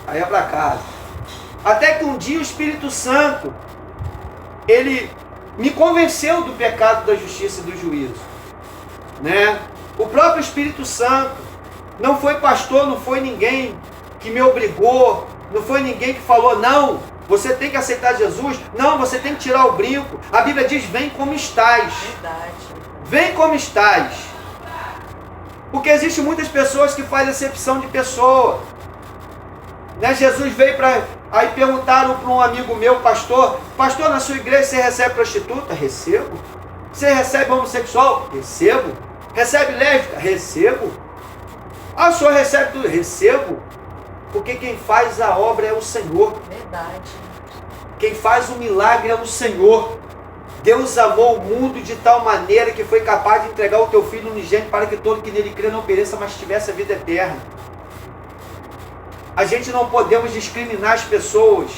aí ia para casa. Até que um dia o Espírito Santo, ele me convenceu do pecado, da justiça e do juízo. Né? O próprio Espírito Santo, não foi pastor, não foi ninguém que me obrigou, não foi ninguém que falou, não, você tem que aceitar Jesus. Não, você tem que tirar o brinco. A Bíblia diz, vem como estás. Verdade. Vem como estás. Porque existem muitas pessoas que fazem acepção de pessoa. Né? Jesus veio para... Aí perguntaram para um amigo meu, pastor, na sua igreja você recebe prostituta? Recebo. Você recebe homossexual? Recebo. Recebe lésbica? Recebo. Ah, o senhor recebe tudo? Recebo. Porque quem faz a obra é o Senhor. Verdade. Quem faz o milagre é o Senhor. Deus amou o mundo de tal maneira que foi capaz de entregar o teu Filho unigênito para que todo que nele crê não pereça, mas tivesse a vida eterna. A gente não podemos discriminar as pessoas.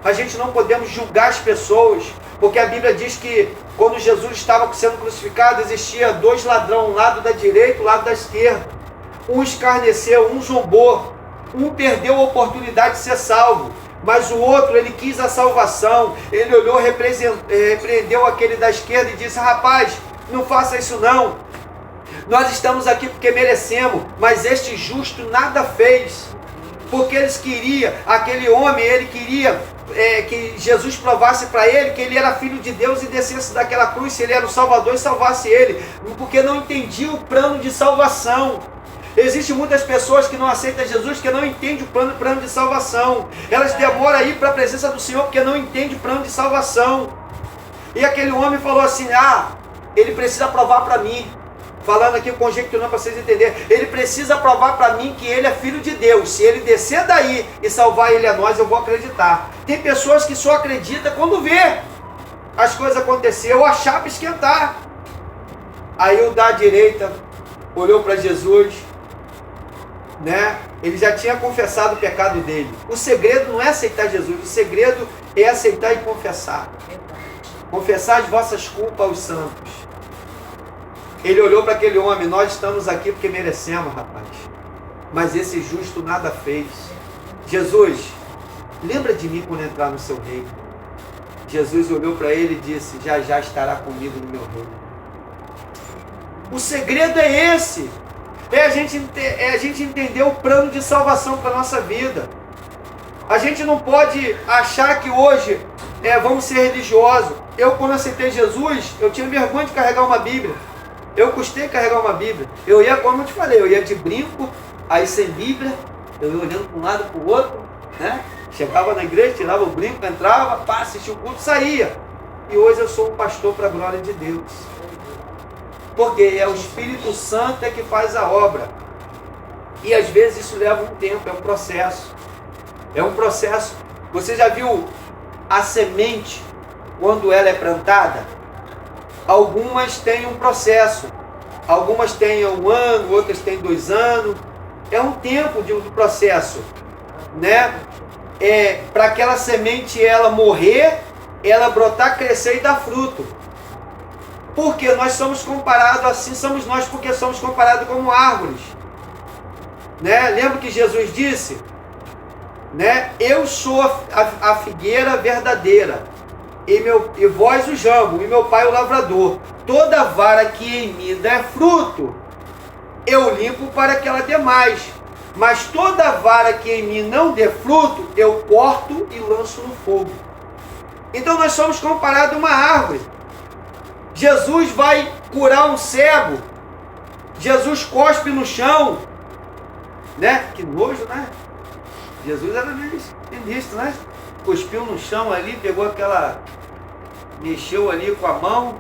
A gente não podemos julgar as pessoas. Porque a Bíblia diz que quando Jesus estava sendo crucificado, existia dois ladrões, um lado da direita e um lado da esquerda. Um escarneceu, um zombou. Um perdeu a oportunidade de ser salvo. Mas o outro, ele quis a salvação. Ele olhou, repreendeu aquele da esquerda e disse, rapaz, não faça isso não. Nós estamos aqui porque merecemos, mas este justo nada fez. porque aquele homem, ele queria que Jesus provasse para ele que ele era filho de Deus e descesse daquela cruz, se ele era o Salvador, e salvasse ele, porque não entendia o plano de salvação. Existem muitas pessoas que não aceitam Jesus, que não entendem o plano de salvação. Elas demoram a ir para a presença do Senhor porque não entendem o plano de salvação. E aquele homem falou assim, ele precisa provar para mim, falando aqui, conjecturando para vocês entenderem, ele precisa provar para mim que ele é filho de Deus. Se ele descer daí e salvar ele a nós, eu vou acreditar. Tem pessoas que só acreditam quando vê as coisas acontecer, ou a chapa esquentar. Aí o da direita olhou para Jesus, né? Ele já tinha confessado o pecado dele. O segredo não é aceitar Jesus, o segredo é aceitar e confessar. Confessar as vossas culpas aos santos. Ele olhou para aquele homem, nós estamos aqui porque merecemos, rapaz. Mas esse justo nada fez. Jesus, lembra de mim quando entrar no seu reino. Jesus olhou para ele e disse, já estará comigo no meu reino. O segredo é esse. É a gente entender o plano de salvação para a nossa vida. A gente não pode achar que hoje vamos ser religiosos. Eu, quando aceitei Jesus, eu tinha vergonha de carregar uma Bíblia. Eu custei carregar uma Bíblia. Eu ia, como eu te falei, eu ia de brinco, aí sem Bíblia, eu ia olhando para um lado para o outro, né? Chegava na igreja, tirava o brinco, entrava, assistia o culto, saía. E hoje eu sou um pastor para a glória de Deus. Porque é o Espírito Santo que faz a obra. E às vezes isso leva um tempo, é um processo. É um processo. Você já viu a semente, quando ela é plantada? Algumas têm um processo. Algumas têm 1 ano, outras têm 2 anos. É um tempo de um processo, né? Para aquela semente ela morrer, ela brotar, crescer e dar fruto. Porque nós somos comparados, assim somos nós, porque somos comparados como árvores. Né? Lembra que Jesus disse? Né? Eu sou a figueira verdadeira, e vós o jambo, e meu pai o lavrador. Toda vara que em mim der fruto, eu limpo para que ela dê mais. Mas toda vara que em mim não dê fruto, eu corto e lanço no fogo. Então nós somos comparados a uma árvore. Jesus vai curar um cego. Jesus cospe no chão. Né? Que nojo, né? Jesus era ministro, né? Cuspiu no chão ali, pegou aquela... Mexeu ali com a mão,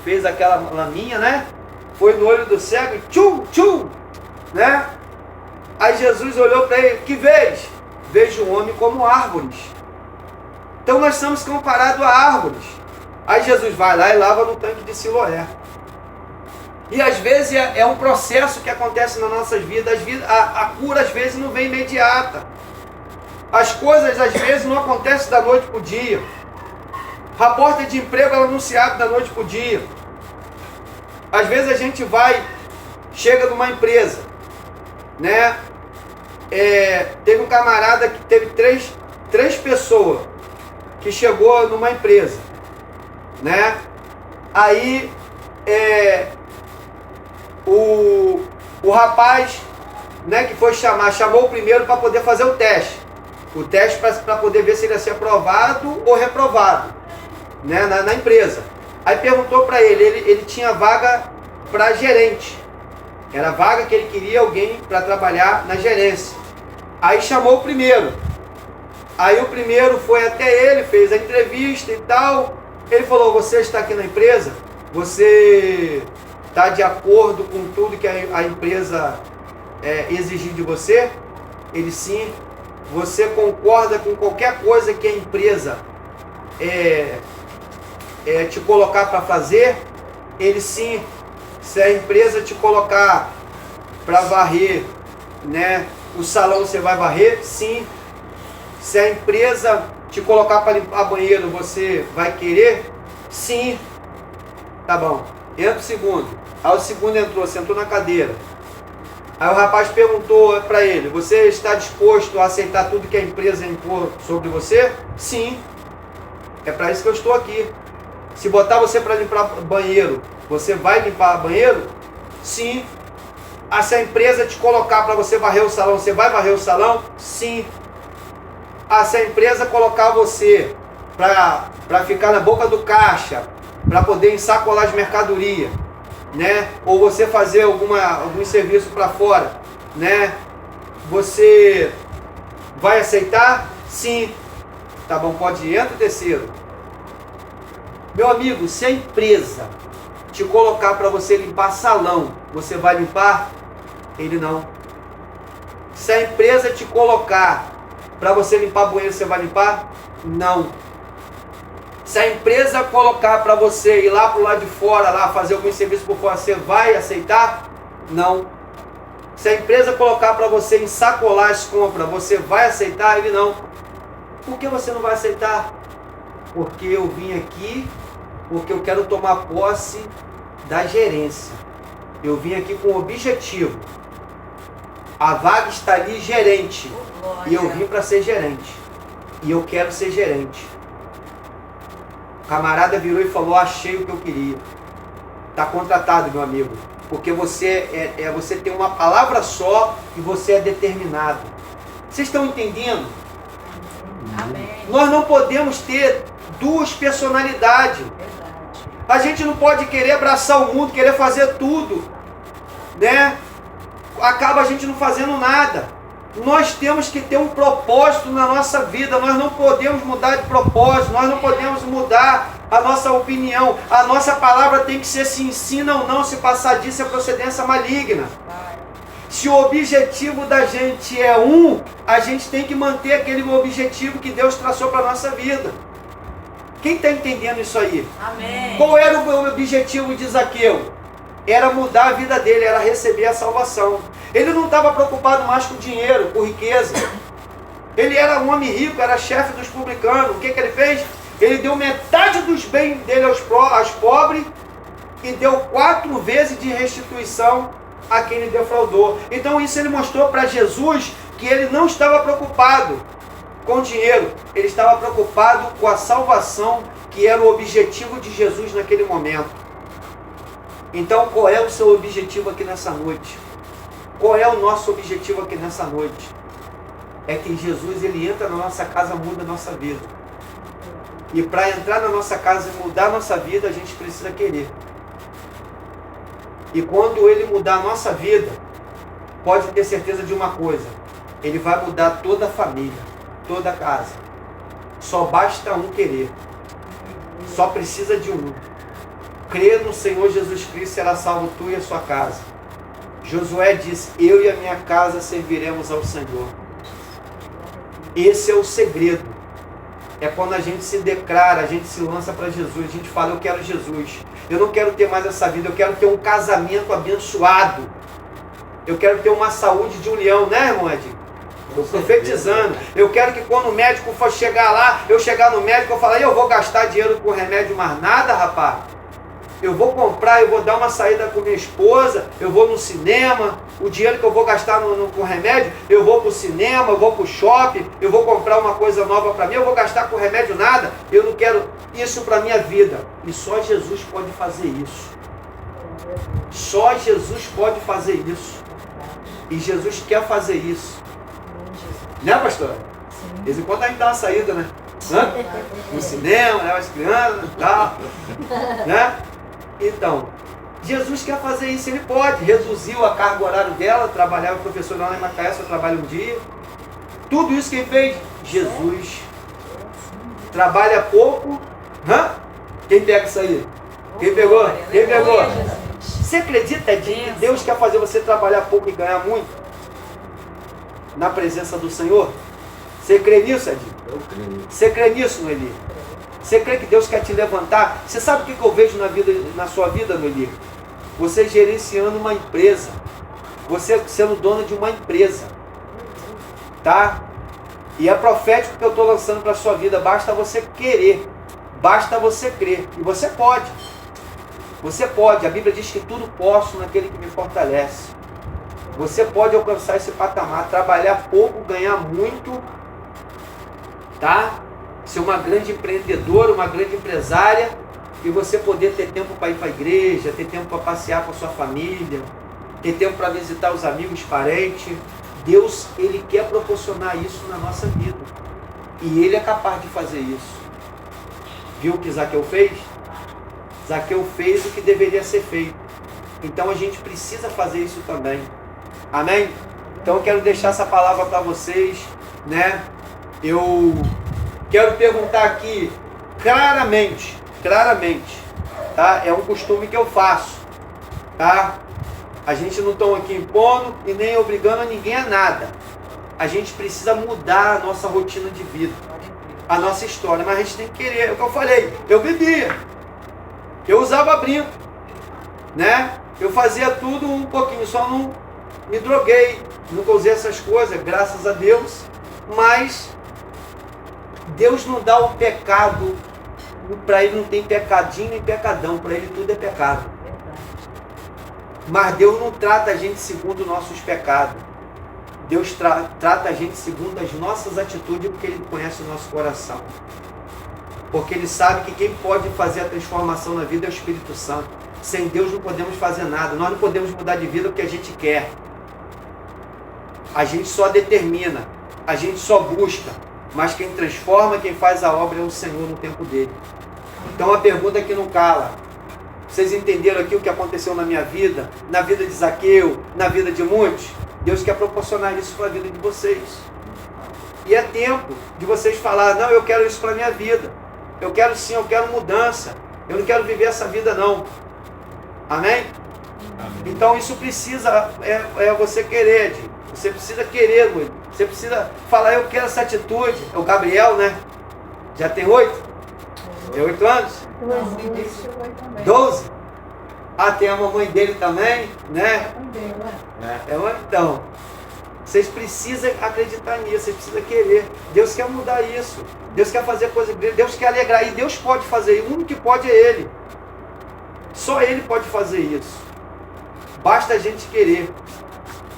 fez aquela laminha, né? Foi no olho do cego, tchum, tchum, né? Aí Jesus olhou para ele, que vês? Vejo o homem como árvores. Então nós somos comparados a árvores. Aí Jesus vai lá e lava no tanque de Siloé. E às vezes é um processo que acontece nas nossas vidas. A cura às vezes não vem imediata. As coisas às vezes não acontecem da noite para o dia. A porta de emprego ela não se abre da noite para o dia. Às vezes a gente chega numa empresa, né? Teve um camarada que teve três pessoas que chegou numa empresa, né? Aí o rapaz, né, que foi chamou o primeiro para poder fazer o teste para poder ver se ele ia ser aprovado ou reprovado, né, na empresa. Aí perguntou para ele tinha vaga para gerente, era a vaga que ele queria alguém para trabalhar na gerência. Aí chamou o primeiro. Aí o primeiro foi até ele, fez a entrevista e tal. Ele falou: você está aqui na empresa? Você está de acordo com tudo que a empresa exigir de você? Ele: sim. Você concorda com qualquer coisa que a empresa te colocar para fazer? Ele: sim. Se a empresa te colocar para varrer, né, o salão, você vai varrer? Sim. Se a empresa te colocar para limpar banheiro, você vai querer? Sim. Tá bom. Entra o segundo. Aí o segundo entrou, sentou na cadeira. Aí o rapaz perguntou para ele: você está disposto a aceitar tudo que a empresa impor sobre você? Sim. É para isso que eu estou aqui. Se botar você para limpar banheiro, você vai limpar banheiro? Sim. Se a empresa te colocar para você varrer o salão, você vai varrer o salão? Sim. Se a empresa colocar você para ficar na boca do caixa, para poder ensacolar as mercadorias, né? Ou você fazer algum serviço para fora, né? Você vai aceitar? Sim. Tá bom, pode ir. Entra o terceiro. Meu amigo, se a empresa te colocar para você limpar salão, você vai limpar? Ele não. Se a empresa te colocar para você limpar banheiro, você vai limpar? Não. Se a empresa colocar para você ir lá pro lado de fora, lá fazer algum serviço por fora, você vai aceitar? Não. Se a empresa colocar para você ensacolar as compras, você vai aceitar? Ele não. Por que você não vai aceitar? Porque eu vim aqui, porque eu quero tomar posse da gerência. Eu vim aqui com um objetivo. A vaga está ali, gerente. E eu vim para ser gerente. E eu quero ser gerente. O camarada virou e falou: achei o que eu queria. Está contratado, meu amigo. Porque você você tem uma palavra só e você é determinado. Vocês estão entendendo? Amém. Nós não podemos ter duas personalidades. Verdade. A gente não pode querer abraçar o mundo, querer fazer tudo, né? Acaba a gente não fazendo nada. Nós temos que ter um propósito na nossa vida. Nós não podemos mudar de propósito. Nós não podemos mudar a nossa opinião. A nossa palavra tem que ser se ensina ou não, se passar disso é procedência maligna. Se o objetivo da gente é a gente tem que manter aquele objetivo que Deus traçou para a nossa vida. Quem está entendendo isso aí? Amém. Qual era o objetivo de Zaqueu? Era mudar a vida dele, era receber a salvação. Ele não estava preocupado mais com dinheiro, com riqueza. Ele era um homem rico, era chefe dos publicanos. O que ele fez? Ele deu metade dos bens dele aos pobres e deu 4 vezes de restituição a quem ele defraudou. Então isso ele mostrou para Jesus que ele não estava preocupado com dinheiro. Ele estava preocupado com a salvação, que era o objetivo de Jesus naquele momento. Então, qual é o seu objetivo aqui nessa noite? Qual é o nosso objetivo aqui nessa noite? É que Jesus, ele entra na nossa casa, muda a nossa vida. E para entrar na nossa casa e mudar a nossa vida, a gente precisa querer. E quando ele mudar a nossa vida, pode ter certeza de uma coisa: ele vai mudar toda a família, toda a casa. Só basta um querer. Só precisa de um. Crer no Senhor Jesus Cristo, será salvo tu e a sua casa. Josué disse: eu e a minha casa serviremos ao Senhor. Esse é o segredo. É quando a gente se declara, a gente se lança para Jesus, a gente fala: eu quero Jesus. Eu não quero ter mais essa vida, eu quero ter um casamento abençoado. Eu quero ter uma saúde de um leão, né, irmão Edinho? Estou profetizando. Eu quero que quando o médico for chegar lá, eu chegar no médico, eu falar: eu vou gastar dinheiro com remédio mais nada, rapaz. Eu vou comprar, eu vou dar uma saída com minha esposa, eu vou no cinema, o dinheiro que eu vou gastar com remédio, eu vou para o cinema, eu vou para o shopping, eu vou comprar uma coisa nova para mim, eu vou gastar com remédio nada, eu não quero isso para a minha vida. E só Jesus pode fazer isso. Só Jesus pode fazer isso. E Jesus quer fazer isso. Né, pastor? De vez em quando a gente dá uma saída, né? No cinema, leva as crianças e tal. Né? Então, Jesus quer fazer isso, ele pode. Reduziu a carga horária dela, trabalhava professor lá em Macaé, só trabalha um dia. Tudo isso quem fez? Jesus. Trabalha pouco. Quem pega isso aí? Quem pegou? Quem pegou? Você acredita, Edinho, que Deus quer fazer você trabalhar pouco e ganhar muito? Na presença do Senhor? Você crê nisso, Edinho? Eu creio. Você crê nisso, Noeli? Você crê que Deus quer te levantar? Você sabe o que eu vejo na sua vida, Noeli? Você gerenciando uma empresa. Você sendo dono de uma empresa. Tá? E é profético que eu estou lançando para a sua vida. Basta você querer. Basta você crer. E você pode. Você pode. A Bíblia diz que tudo posso naquele que me fortalece. Você pode alcançar esse patamar. Trabalhar pouco, ganhar muito. Tá? Ser uma grande empreendedora, uma grande empresária, e você poder ter tempo para ir para a igreja, ter tempo para passear com a sua família, ter tempo para visitar os amigos, parentes. Deus, Ele quer proporcionar isso na nossa vida. E Ele é capaz de fazer isso. Viu o que Zaqueu fez? Zaqueu fez o que deveria ser feito. Então a gente precisa fazer isso também. Amém? Então eu quero deixar essa palavra para vocês, né? Eu quero perguntar aqui claramente, tá? É um costume que eu faço, tá? A gente não está aqui impondo e nem obrigando a ninguém a nada. A gente precisa mudar a nossa rotina de vida, a nossa história, mas a gente tem que querer. É o que eu falei, eu bebia, eu usava brinco, né? Eu fazia tudo um pouquinho, só não me droguei, nunca usei essas coisas, graças a Deus, mas Deus não dá o pecado, para Ele não tem pecadinho e pecadão, para Ele tudo é pecado. Mas Deus não trata a gente segundo nossos pecados. Deus trata a gente segundo as nossas atitudes, porque Ele conhece o nosso coração. Porque Ele sabe que quem pode fazer a transformação na vida é o Espírito Santo. Sem Deus não podemos fazer nada. Nós não podemos mudar de vida porque a gente quer. A gente só determina, a gente só busca. Mas quem transforma, quem faz a obra é o Senhor no tempo dele. Então a pergunta que não cala. Vocês entenderam aqui o que aconteceu na minha vida, na vida de Zaqueu, na vida de muitos? Deus quer proporcionar isso para a vida de vocês. E é tempo de vocês falar, não, eu quero isso para a minha vida. Eu quero sim, eu quero mudança. Eu não quero viver essa vida não. Amém? Então isso precisa, é você querer, Edinho. Você precisa querer, muito. Você precisa falar, eu quero essa atitude. É o Gabriel, né? Já tem 8? Tem 8 anos? 12? Ah, tem a mamãe dele também, né? Então, vocês precisam acreditar nisso, vocês precisam querer. Deus quer mudar isso. Deus quer fazer coisa dele, Deus quer alegrar. E Deus pode fazer, o único que pode é Ele. Só Ele pode fazer isso. Basta a gente querer.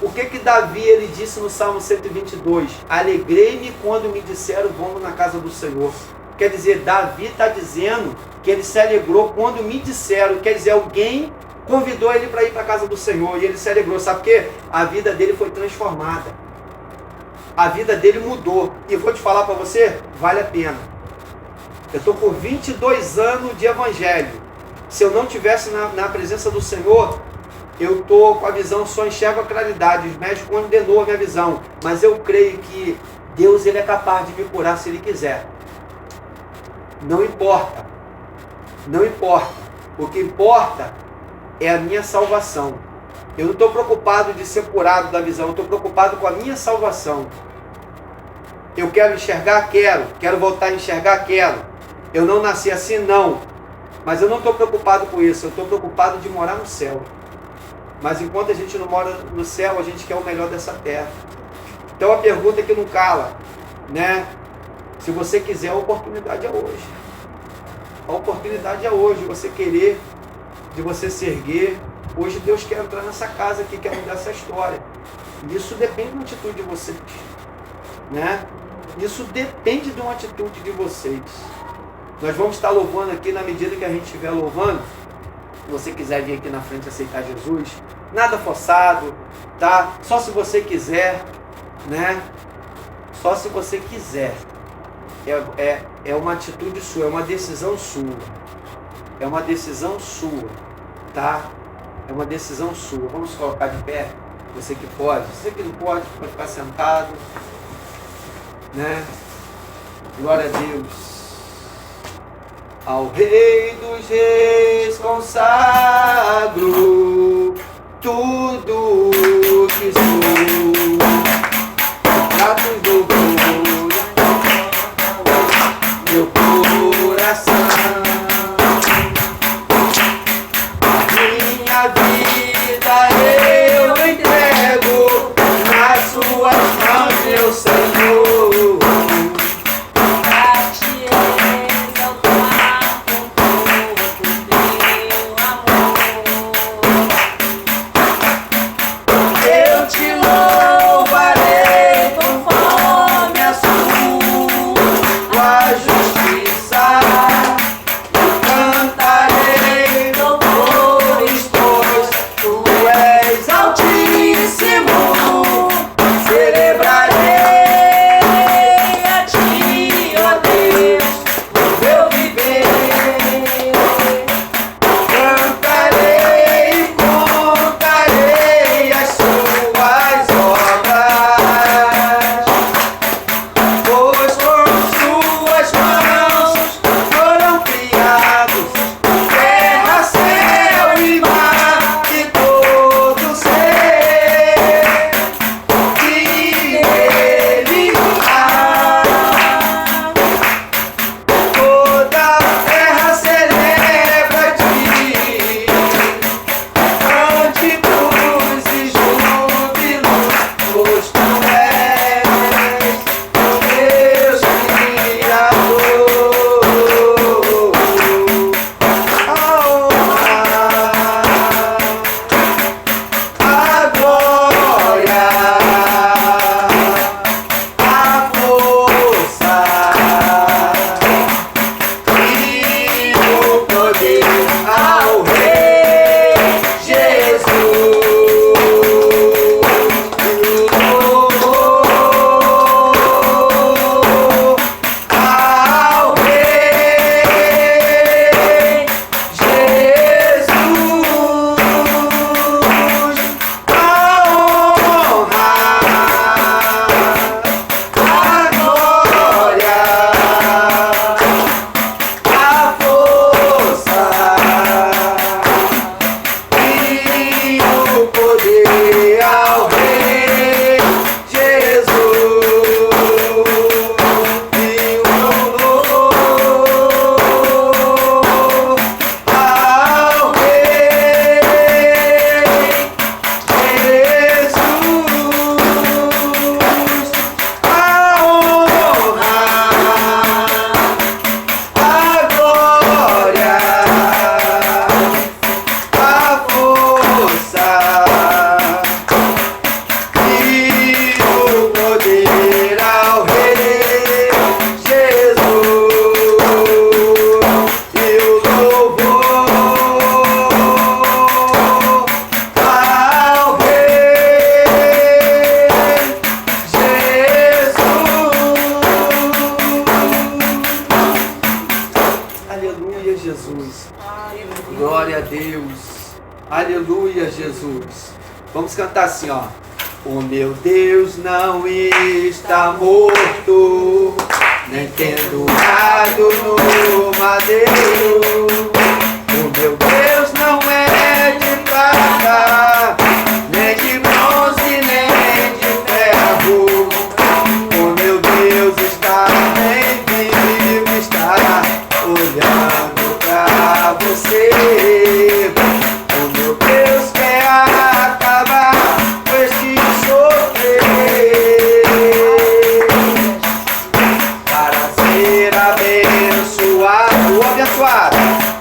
O que Davi ele disse no Salmo 122? Alegrei-me quando me disseram, vamos na casa do Senhor. Quer dizer, Davi está dizendo que ele se alegrou quando me disseram. Quer dizer, alguém convidou ele para ir para a casa do Senhor. E ele se alegrou. Sabe por quê? A vida dele foi transformada. A vida dele mudou. E vou te falar para você, vale a pena. Eu estou com 22 anos de evangelho. Se eu não estivesse na presença do Senhor, eu estou com a visão, só enxergo a claridade. Os médicos condenou a minha visão. Mas eu creio que Deus ele é capaz de me curar se Ele quiser. Não importa. Não importa. O que importa é a minha salvação. Eu não estou preocupado de ser curado da visão. Eu estou preocupado com a minha salvação. Eu quero enxergar? Quero. Quero voltar a enxergar? Quero. Eu não nasci assim? Não. Mas eu não estou preocupado com isso. Eu estou preocupado de morar no céu. Mas enquanto a gente não mora no céu, a gente quer o melhor dessa terra. Então a pergunta é que não cala, né? Se você quiser, a oportunidade é hoje. A oportunidade é hoje, você querer, de você se erguer. Hoje Deus quer entrar nessa casa aqui, quer mudar essa história. E isso depende de uma atitude de vocês, né? Isso depende de uma atitude de vocês. Nós vamos estar louvando aqui na medida que a gente estiver louvando. Se você quiser vir aqui na frente aceitar Jesus, nada forçado, tá? Só se quiser, né? Só se você quiser. É uma atitude sua, é uma decisão sua. É uma decisão sua, tá? É uma decisão sua. Vamos colocar de pé, você que pode. Você que não pode ficar sentado, né? Glória a Deus. Ao Rei dos Reis consagro tudo que sou, trato do meu coração, minha vida eu entrego nas suas mãos, meu Senhor. Cantarei louvores, pois tu és altíssimo. Jesus. Aleluia. Glória a Deus. Aleluia, Jesus. Vamos cantar assim, ó. O meu Deus não está morto, nem pendurado no madeiro. O meu Deus não é de prata, nem de bronze, nem de ferro. O meu Deus está bem vivo, está olhando pra você. O meu Deus quer acabar com este sofrer, para ser abençoado ou abençoado.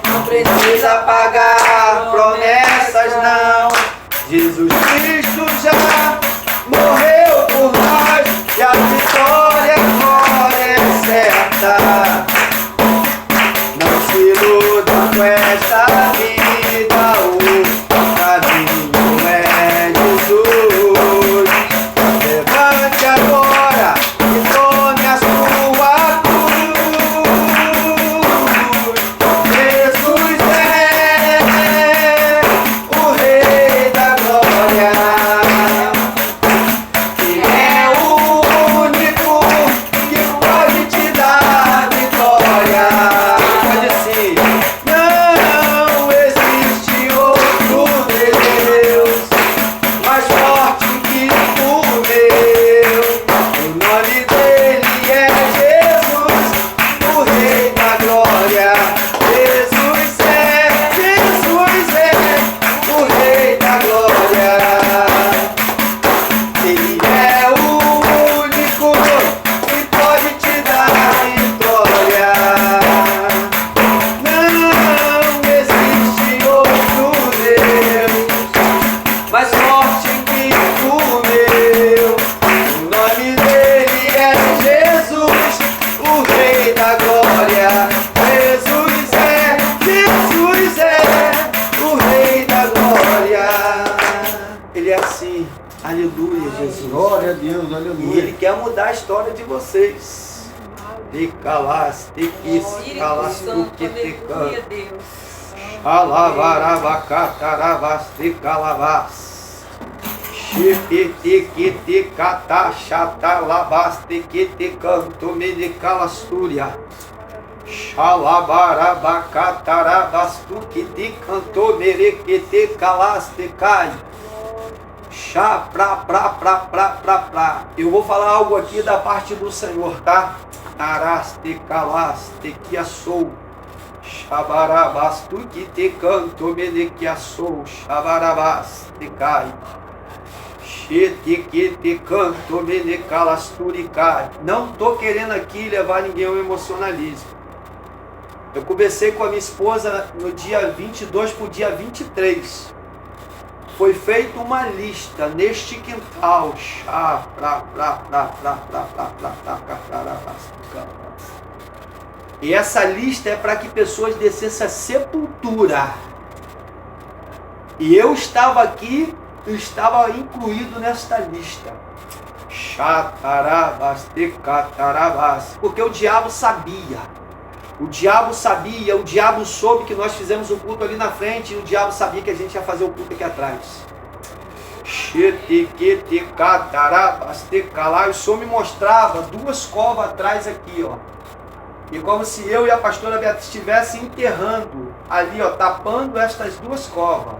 Não precisa pagar promessas, não. Jesus Cristo já morreu por nós e a vitória agora é certa. Não se iluda com esta vida, o caminho é Jesus. Levante agora e tome a sua cruz. Jesus é o Rei da Glória. Ele é o único que pode te dar vitória. Pode sim. Não existe outro Deus mais forte que o meu. O nome dele é Jesus, o Rei da Glória. Jesus é o Rei da Glória. Ele é o único que pode te dar vitória. Não existe outro Deus mais forte que o meu. O nome dele é Jesus, o Rei da Glória. Jesus é o Rei da Glória. Ele é assim. Aleluia, Jesus. Glória a Deus, E aleluia. Ele quer mudar a história de vocês. De calas, de quis, calas, tu que te canta. Deus. Alavaravacatarabas, de calavas. Chipete que te cata, chatalabas, de que te canto, me de calastúria. Xalabarabacatarabas, tu que te canto, mere que te calaste, cai. Chá, pra. Eu vou falar algo aqui da parte do Senhor, tá? Araste, calaste, que assou. Xabarabas, tu que te canto, me que assou. Xabarabas, te cai. Xete que te canto, me calasturi cai. Não tô querendo aqui levar ninguém ao emocionalismo. Eu conversei com a minha esposa no dia 22 pro dia 23. Foi feita uma lista neste quintal. E essa lista é para que pessoas descessem a sepultura. E eu estava aqui, eu estava incluído nesta lista. Porque o diabo sabia. O diabo soube que nós fizemos o culto ali na frente e o diabo sabia que a gente ia fazer o culto aqui atrás. O Senhor me mostrava duas covas atrás aqui, ó. E como se eu e a pastora Beatriz estivessem enterrando ali, ó, tapando estas duas covas.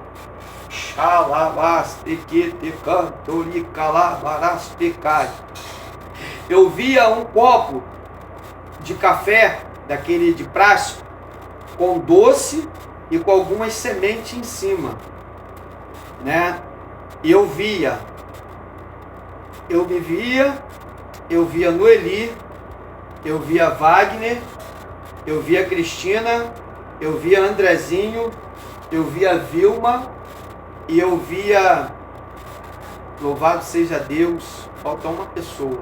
Eu via um copo de café, daquele de plástico, com doce e com algumas sementes em cima, né? E eu via Noeli, eu via Wagner, eu via Cristina, eu via Andrezinho, eu via Vilma e eu via, louvado seja Deus, falta uma pessoa,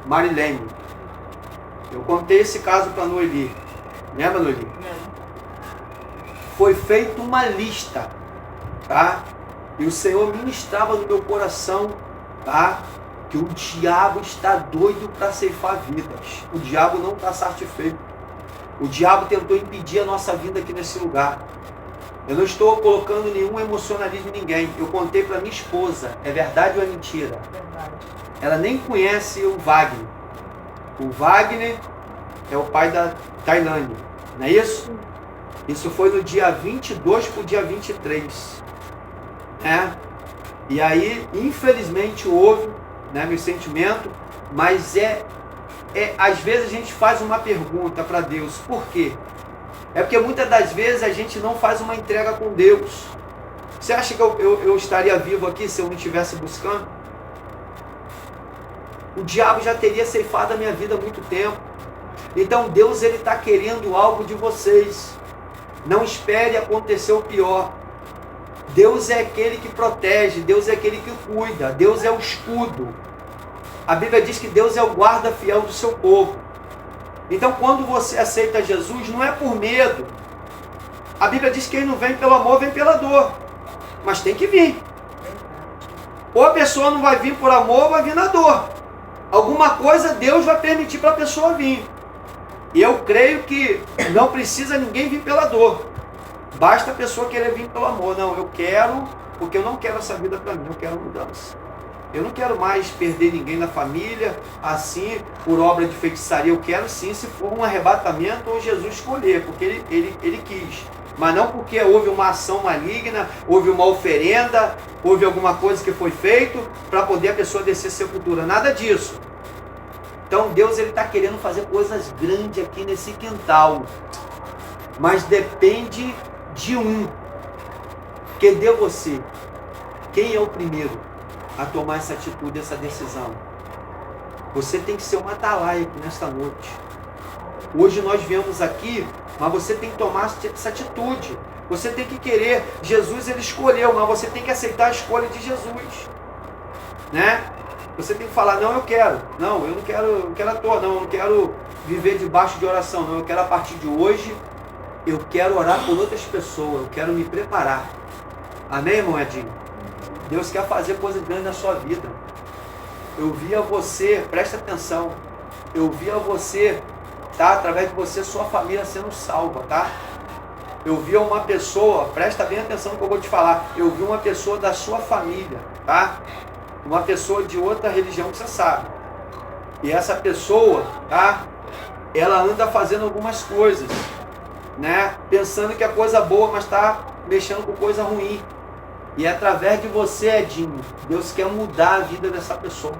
Marilene. Eu contei esse caso para Noeli. Lembra, Noeli? Foi feita uma lista, tá? E o Senhor ministrava no meu coração, tá? Que o diabo está doido para ceifar vidas. O diabo não está satisfeito. O diabo tentou impedir a nossa vida aqui nesse lugar. Eu não estou colocando nenhum emocionalismo em ninguém. Eu contei para minha esposa, é verdade ou é mentira? Verdade. Ela nem conhece o Wagner. O Wagner é o pai da Tailândia, não é isso? Isso foi no dia 22 para o dia 23. Né? E aí, infelizmente, houve, né, meu sentimento, mas às vezes a gente faz uma pergunta para Deus, por quê? É porque muitas das vezes a gente não faz uma entrega com Deus. Você acha que eu estaria vivo aqui se eu não estivesse buscando? O diabo já teria ceifado a minha vida há muito tempo. Então Deus, ele está querendo algo de vocês. Não espere acontecer o pior. Deus é aquele que protege, Deus é aquele que cuida, Deus é o escudo. A Bíblia diz que Deus é o guarda fiel do seu povo. Então quando você aceita Jesus, não é por medo. A Bíblia diz que quem não vem pelo amor, vem pela dor. Mas tem que vir. Ou a pessoa não vai vir por amor, ou vai vir na dor. Alguma coisa Deus vai permitir para a pessoa vir. E eu creio que não precisa ninguém vir pela dor. Basta a pessoa querer vir pelo amor. Não, eu quero, porque eu não quero essa vida para mim, eu quero mudança. Eu não quero mais perder ninguém na família, assim, por obra de feitiçaria. Eu quero sim, se for um arrebatamento ou Jesus escolher, porque ele quis. Mas não porque houve uma ação maligna, houve uma oferenda, houve alguma coisa que foi feito para poder a pessoa descer a sepultura. Nada disso. Então Deus, ele está querendo fazer coisas grandes aqui nesse quintal. Mas depende de um. Cadê você? Quem é o primeiro a tomar essa atitude, essa decisão? Você tem que ser uma atalaia aqui nesta noite. Hoje nós viemos aqui, mas você tem que tomar essa atitude. Você tem que querer. Jesus, ele escolheu, mas você tem que aceitar a escolha de Jesus. Né? Você tem que falar, não, eu quero. Não, eu não quero à toa, não. Eu não quero viver debaixo de oração, não. Eu quero a partir de hoje, eu quero orar por outras pessoas. Eu quero me preparar. Amém, irmão Edinho? Deus quer fazer coisas grandes na sua vida. Eu via você, presta atenção. Eu via você, tá? Através de você, sua família sendo salva, tá? Eu via uma pessoa, presta bem atenção no que eu vou te falar. Eu vi uma pessoa da sua família, tá? Uma pessoa de outra religião que você sabe. E essa pessoa, tá? Ela anda fazendo algumas coisas, né? Pensando que é coisa boa, mas está mexendo com coisa ruim. E é através de você, Edinho, Deus quer mudar a vida dessa pessoa.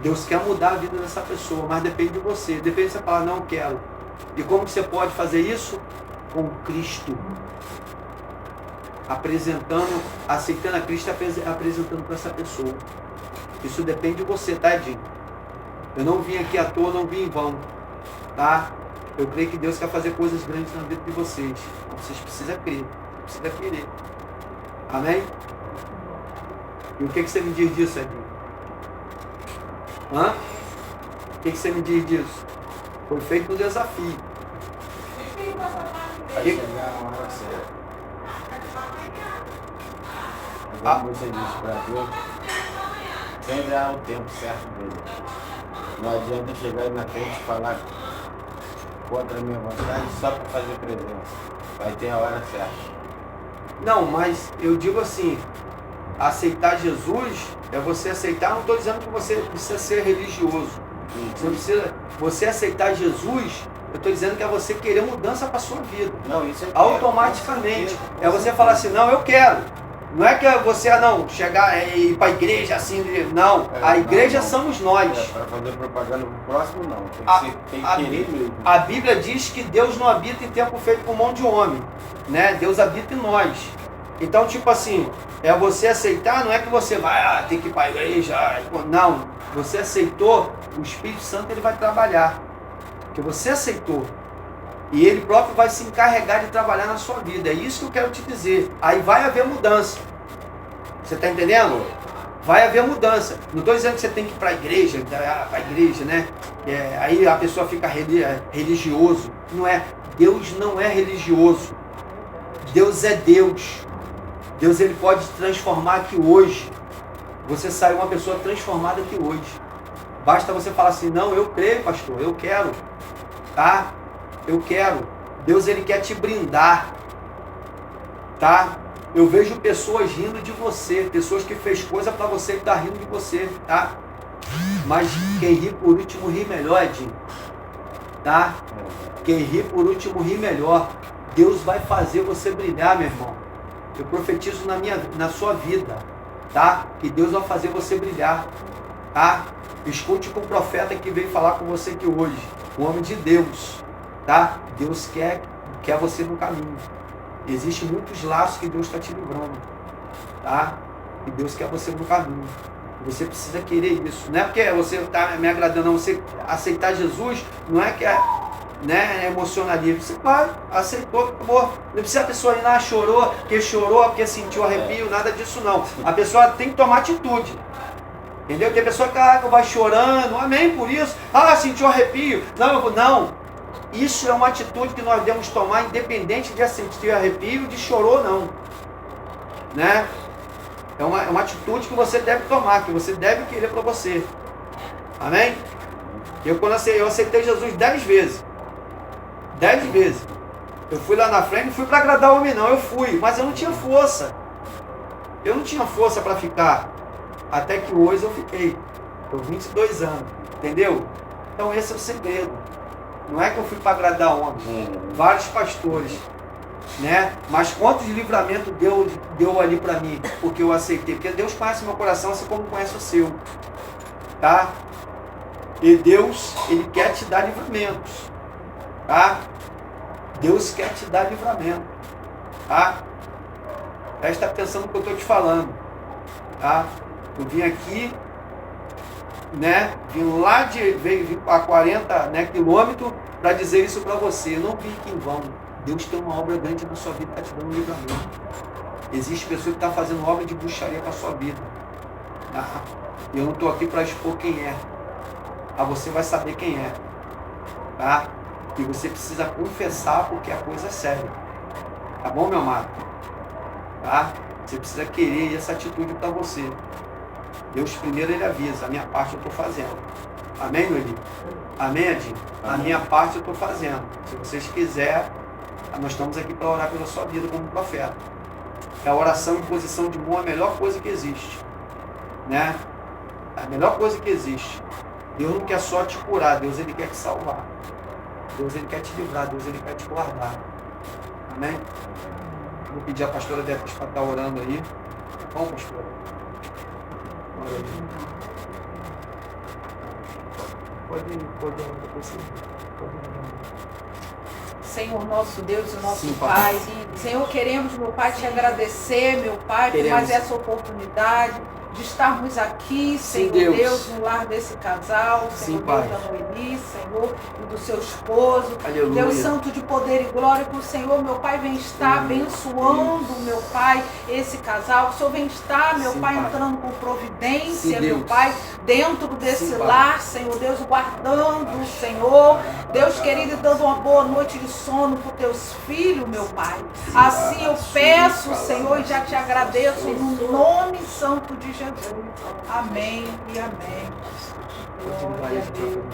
Deus quer mudar a vida dessa pessoa, mas depende de você. Depende de você falar, não quero. E como que você pode fazer isso? Com Cristo. Apresentando, aceitando a Cristo e apresentando para essa pessoa. Isso depende de você, tá, Edinho? Eu não vim aqui à toa, não vim em vão. Tá? Eu creio que Deus quer fazer coisas grandes na vida de vocês. Vocês precisam crer. Precisam querer. Amém? E o que você me diz disso, Edinho? Hã? O que você me diz disso? Foi feito um desafio. Vai chegar na hora certa. Como você disse para Deus, sempre há o tempo certo dele. Não adianta chegar aí na frente e falar contra a minha vontade só para fazer presença. Vai ter a hora certa. Não, mas eu digo assim, aceitar Jesus é você aceitar, não estou dizendo que você precisa ser religioso. Você aceitar Jesus, eu estou dizendo que é você querer mudança para a sua vida. Não, isso é automaticamente. É você falar assim, não, eu quero. Não é que você, chegar e ir para a igreja assim, não. A igreja somos nós. Para fazer propaganda pro próximo, não. Tem que querer mesmo. A Bíblia diz que Deus não habita em tempo feito por mão de homem. Né? Deus habita em nós. Então, tipo assim, é você aceitar, não é que você vai, tem que ir para a igreja. Não, você aceitou, o Espírito Santo ele vai trabalhar. Porque você aceitou. E ele próprio vai se encarregar de trabalhar na sua vida. É isso que eu quero te dizer. Aí vai haver mudança. Você está entendendo? Vai haver mudança. Não estou dizendo que você tem que ir para a igreja, né? Aí a pessoa fica religioso. Não é. Deus não é religioso. Deus é Deus. Deus ele pode te transformar aqui hoje. Você saiu uma pessoa transformada aqui hoje. Basta você falar assim, não, eu creio, pastor, eu quero. Tá? Eu quero. Deus, ele quer te brindar. Tá? Eu vejo pessoas rindo de você, pessoas que fez coisa para você que tá rindo de você, tá? Mas quem ri por último ri melhor, Edinho. Tá? Quem ri por último ri melhor. Deus vai fazer você brilhar, meu irmão. Eu profetizo na sua vida, tá? Que Deus vai fazer você brilhar, tá? Escute com o profeta que veio falar com você aqui hoje, o homem de Deus, tá? Deus quer você no caminho. Existem muitos laços que Deus está te livrando, tá? E Deus quer você no caminho. Você precisa querer isso. Não é porque você está me agradando, não. Você aceitar Jesus não é que é, né, emocionalismo. Você vai, aceitou, acabou. Não precisa a pessoa ir lá, chorou porque sentiu arrepio, nada disso não. A pessoa tem que tomar atitude. Entendeu? Tem pessoa que vai chorando, amém por isso. Ah, sentiu arrepio. Não. Isso é uma atitude que nós devemos tomar, independente de sentir arrepio, de chorou ou não. Né? É uma atitude que você deve tomar, que você deve querer para você. Amém? Eu aceitei Jesus 10 vezes. 10 vezes. Eu fui lá na frente, não fui para agradar o homem não, eu fui, mas eu não tinha força. Eu não tinha força para ficar. Até que hoje eu fiquei. Estou 22 anos. Entendeu? Então esse é o segredo. Não é que eu fui para agradar homem. Vários pastores. Né? Mas quantos livramentos deu ali para mim, porque eu aceitei, porque Deus conhece meu coração assim como conhece o seu, tá? E Deus, ele quer te dar livramentos, tá? Deus quer te dar livramento, tá? Presta atenção no que eu estou te falando, tá? Eu vim aqui, né? Vim a 40, né, quilômetros para dizer isso para você. Eu não vim aqui em vão. Deus tem uma obra grande na sua vida, está te dando um livramento. Existe pessoa que está fazendo obra de bruxaria para a sua vida. Tá? Eu não estou aqui para expor quem é. Ah, você vai saber quem é. Tá? E você precisa confessar porque a coisa é séria. Tá bom, meu amado? Tá? Você precisa querer essa atitude para você. Deus primeiro ele avisa, a minha parte eu estou fazendo. Amém, Noeli? Amém, Edinho? A minha parte eu estou fazendo. Se vocês quiserem, nós estamos aqui para orar pela sua vida como profeta. A oração em posição de mão é a melhor coisa que existe. Né? É a melhor coisa que existe. Deus não quer só te curar, Deus ele quer te salvar. Deus ele quer te livrar, Deus ele quer te guardar. Amém? Vou pedir a pastora Beatriz para estar orando aí. Bom, pastora? Ora aí. Pode depois. Senhor nosso Deus e nosso Pai. Senhor, queremos, meu Pai, te agradecer, meu Pai, por mais essa oportunidade de estarmos aqui, Senhor Deus, no lar desse casal, Senhor Deus da Noeli, Senhor, e do seu esposo. Aleluia. Deus Santo de poder e glória, que o Senhor, meu Pai, vem estar abençoando, meu Pai, esse casal. Que o Senhor vem estar, meu Pai, entrando com providência, meu Pai, dentro desse lar, Senhor Deus, guardando, Senhor, Deus querido, e dando uma boa noite de sono para os teus filhos, meu Pai. Assim eu peço, Senhor, e já te agradeço no nome santo de Jesus. Amém e amém. Glória a Deus.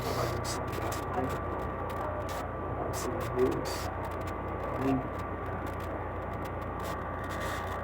Amém.